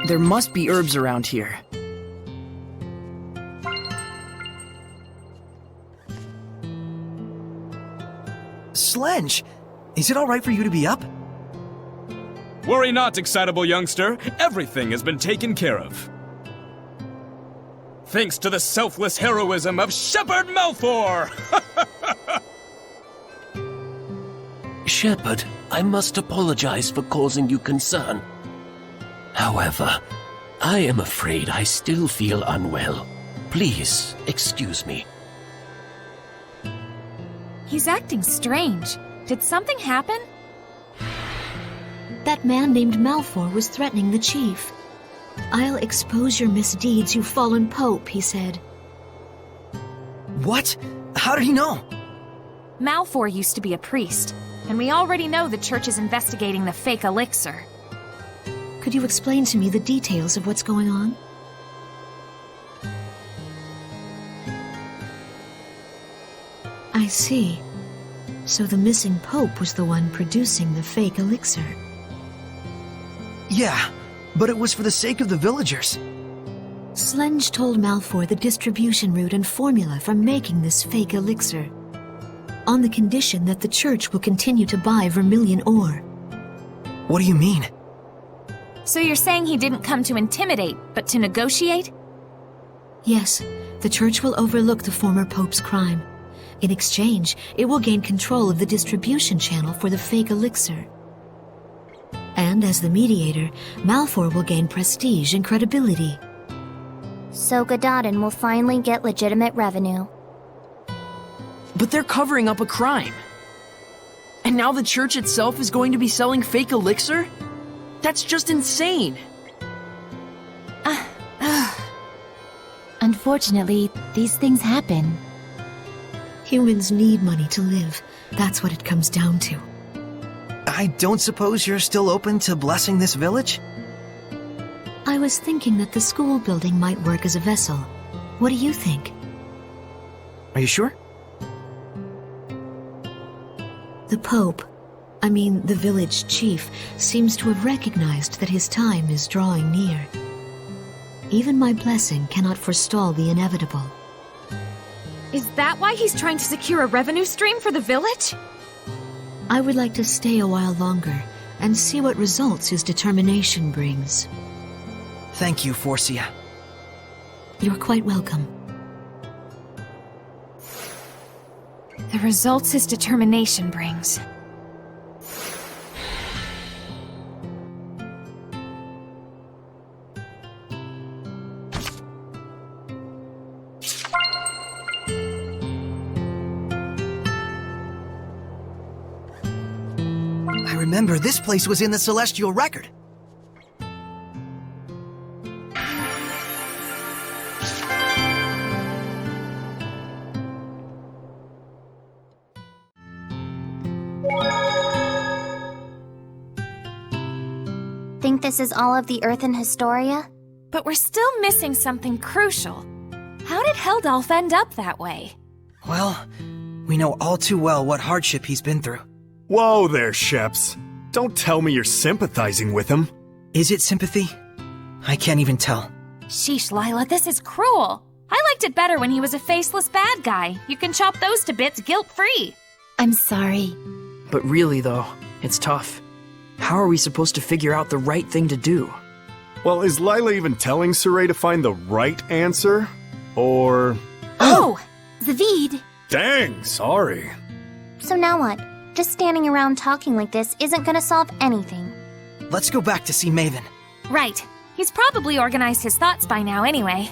[SPEAKER 17] There must be herbs around here.
[SPEAKER 10] Slenge! Is it alright for you to be up?
[SPEAKER 11] Worry not, excitable youngster. Everything has been taken care of. Thanks to the selfless heroism of Shepherd Malfour!
[SPEAKER 19] Shepherd, I must apologize for causing you concern. However, I am afraid I still feel unwell. Please, excuse me.
[SPEAKER 6] He's acting strange. Did something happen?
[SPEAKER 20] That man named Malfour was threatening the chief. "I'll expose your misdeeds, you fallen pope," he said.
[SPEAKER 10] What? How did he know?
[SPEAKER 6] Malfour used to be a priest, and we already know the church is investigating the fake elixir.
[SPEAKER 20] Could you explain to me the details of what's going on? I see. So the missing pope was the one producing the fake elixir.
[SPEAKER 10] Yeah, but it was for the sake of the villagers.
[SPEAKER 20] Slenge told Malfour the distribution route and formula for making this fake elixir, on the condition that the church will continue to buy vermilion ore.
[SPEAKER 10] What do you mean?
[SPEAKER 6] So you're saying he didn't come to intimidate, but to negotiate?
[SPEAKER 20] Yes, the church will overlook the former pope's crime. In exchange, it will gain control of the distribution channel for the fake elixir. And as the mediator, Malfour will gain prestige and credibility.
[SPEAKER 12] So Gododin will finally get legitimate revenue.
[SPEAKER 17] But they're covering up a crime. And now the church itself is going to be selling fake elixir? That's just insane.
[SPEAKER 3] Unfortunately, these things happen.
[SPEAKER 20] Humans need money to live. That's what it comes down to.
[SPEAKER 10] I don't suppose you're still open to blessing this village?
[SPEAKER 20] I was thinking that the school building might work as a vessel. What do you think?
[SPEAKER 10] Are you sure?
[SPEAKER 20] The Pope, the village chief, seems to have recognized that his time is drawing near. Even my blessing cannot forestall the inevitable.
[SPEAKER 6] Is that why he's trying to secure a revenue stream for the village?
[SPEAKER 20] I would like to stay a while longer and see what results his determination brings.
[SPEAKER 10] Thank you, Forcia.
[SPEAKER 20] You're quite welcome.
[SPEAKER 6] The results his determination brings.
[SPEAKER 10] I remember this place was in the Celestial Record.
[SPEAKER 12] Think this is all of the Earth in Historia?
[SPEAKER 6] But we're still missing something crucial. How did Heldalf end up that way?
[SPEAKER 10] Well, we know all too well what hardship he's been through.
[SPEAKER 4] Whoa there, Sheps. Don't tell me you're sympathizing with him.
[SPEAKER 10] Is it sympathy? I can't even tell.
[SPEAKER 6] Sheesh, Lila, this is cruel. I liked it better when he was a faceless bad guy. You can chop those to bits guilt-free.
[SPEAKER 3] I'm sorry.
[SPEAKER 17] But really, though, it's tough. How are we supposed to figure out the right thing to do?
[SPEAKER 4] Well, is Lila even telling Saray to find the right answer? Or...
[SPEAKER 12] Oh! Zavid!
[SPEAKER 4] Dang, sorry.
[SPEAKER 12] So now what? Just standing around talking like this isn't gonna solve anything.
[SPEAKER 10] Let's go back to see Maven.
[SPEAKER 6] Right. He's probably organized his thoughts by now anyway.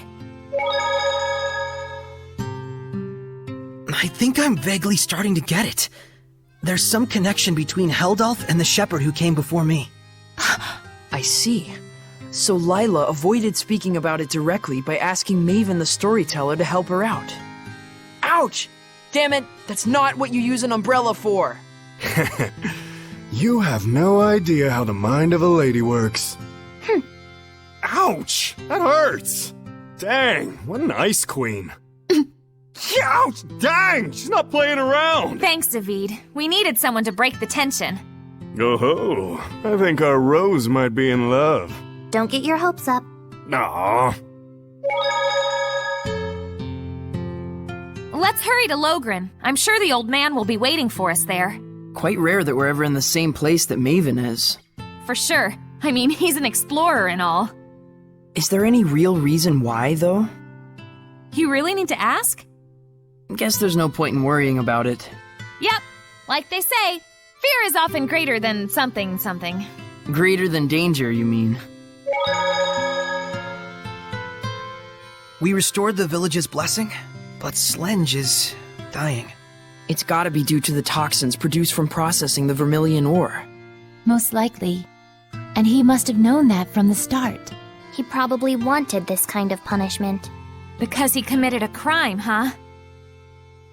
[SPEAKER 10] I think I'm vaguely starting to get it. There's some connection between Heldalf and the shepherd who came before me.
[SPEAKER 17] I see. So Lila avoided speaking about it directly by asking Maven the storyteller to help her out. Ouch! Damn it, that's not what you use an umbrella for!
[SPEAKER 4] You have no idea how the mind of a lady works. Ouch! That hurts! Dang, what an ice queen. Ouch! Dang! She's not playing around!
[SPEAKER 6] Thanks, Zavid. We needed someone to break the tension.
[SPEAKER 4] Oh-ho! I think our Rose might be in love.
[SPEAKER 12] Don't get your hopes up.
[SPEAKER 4] Aww.
[SPEAKER 6] Let's hurry to Logren. I'm sure the old man will be waiting for us there.
[SPEAKER 17] Quite rare that we're ever in the same place that Maven is.
[SPEAKER 6] for sure. I mean, he's an explorer and all.
[SPEAKER 17] Is there any real reason why, though?
[SPEAKER 6] You really need to ask?
[SPEAKER 17] Guess there's no point in worrying about it.
[SPEAKER 6] Yep. Like they say, fear is often greater than something.
[SPEAKER 17] Greater than danger, you mean?
[SPEAKER 10] We restored the village's blessing, but Slenge is dying.
[SPEAKER 17] It's gotta be due to the toxins produced from processing the Vermilion ore.
[SPEAKER 3] Most likely. And he must have known that from the start.
[SPEAKER 12] He probably wanted this kind of punishment.
[SPEAKER 6] Because he committed a crime, huh?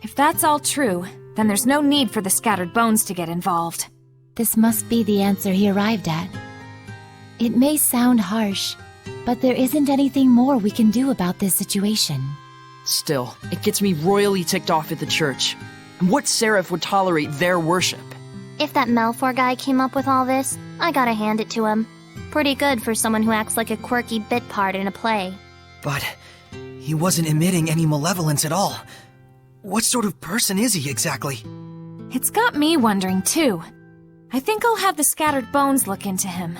[SPEAKER 6] If that's all true, then there's no need for the scattered bones to get involved.
[SPEAKER 3] This must be the answer he arrived at. It may sound harsh, but there isn't anything more we can do about this situation.
[SPEAKER 17] Still, it gets me royally ticked off at the church. And what seraph would tolerate their worship?
[SPEAKER 12] If that Malfour guy came up with all this, I gotta hand it to him. Pretty good for someone who acts like a quirky bit part in a play.
[SPEAKER 10] But he wasn't emitting any malevolence at all. What sort of person is he exactly?
[SPEAKER 6] It's got me wondering too. I think I'll have the scattered bones look into him.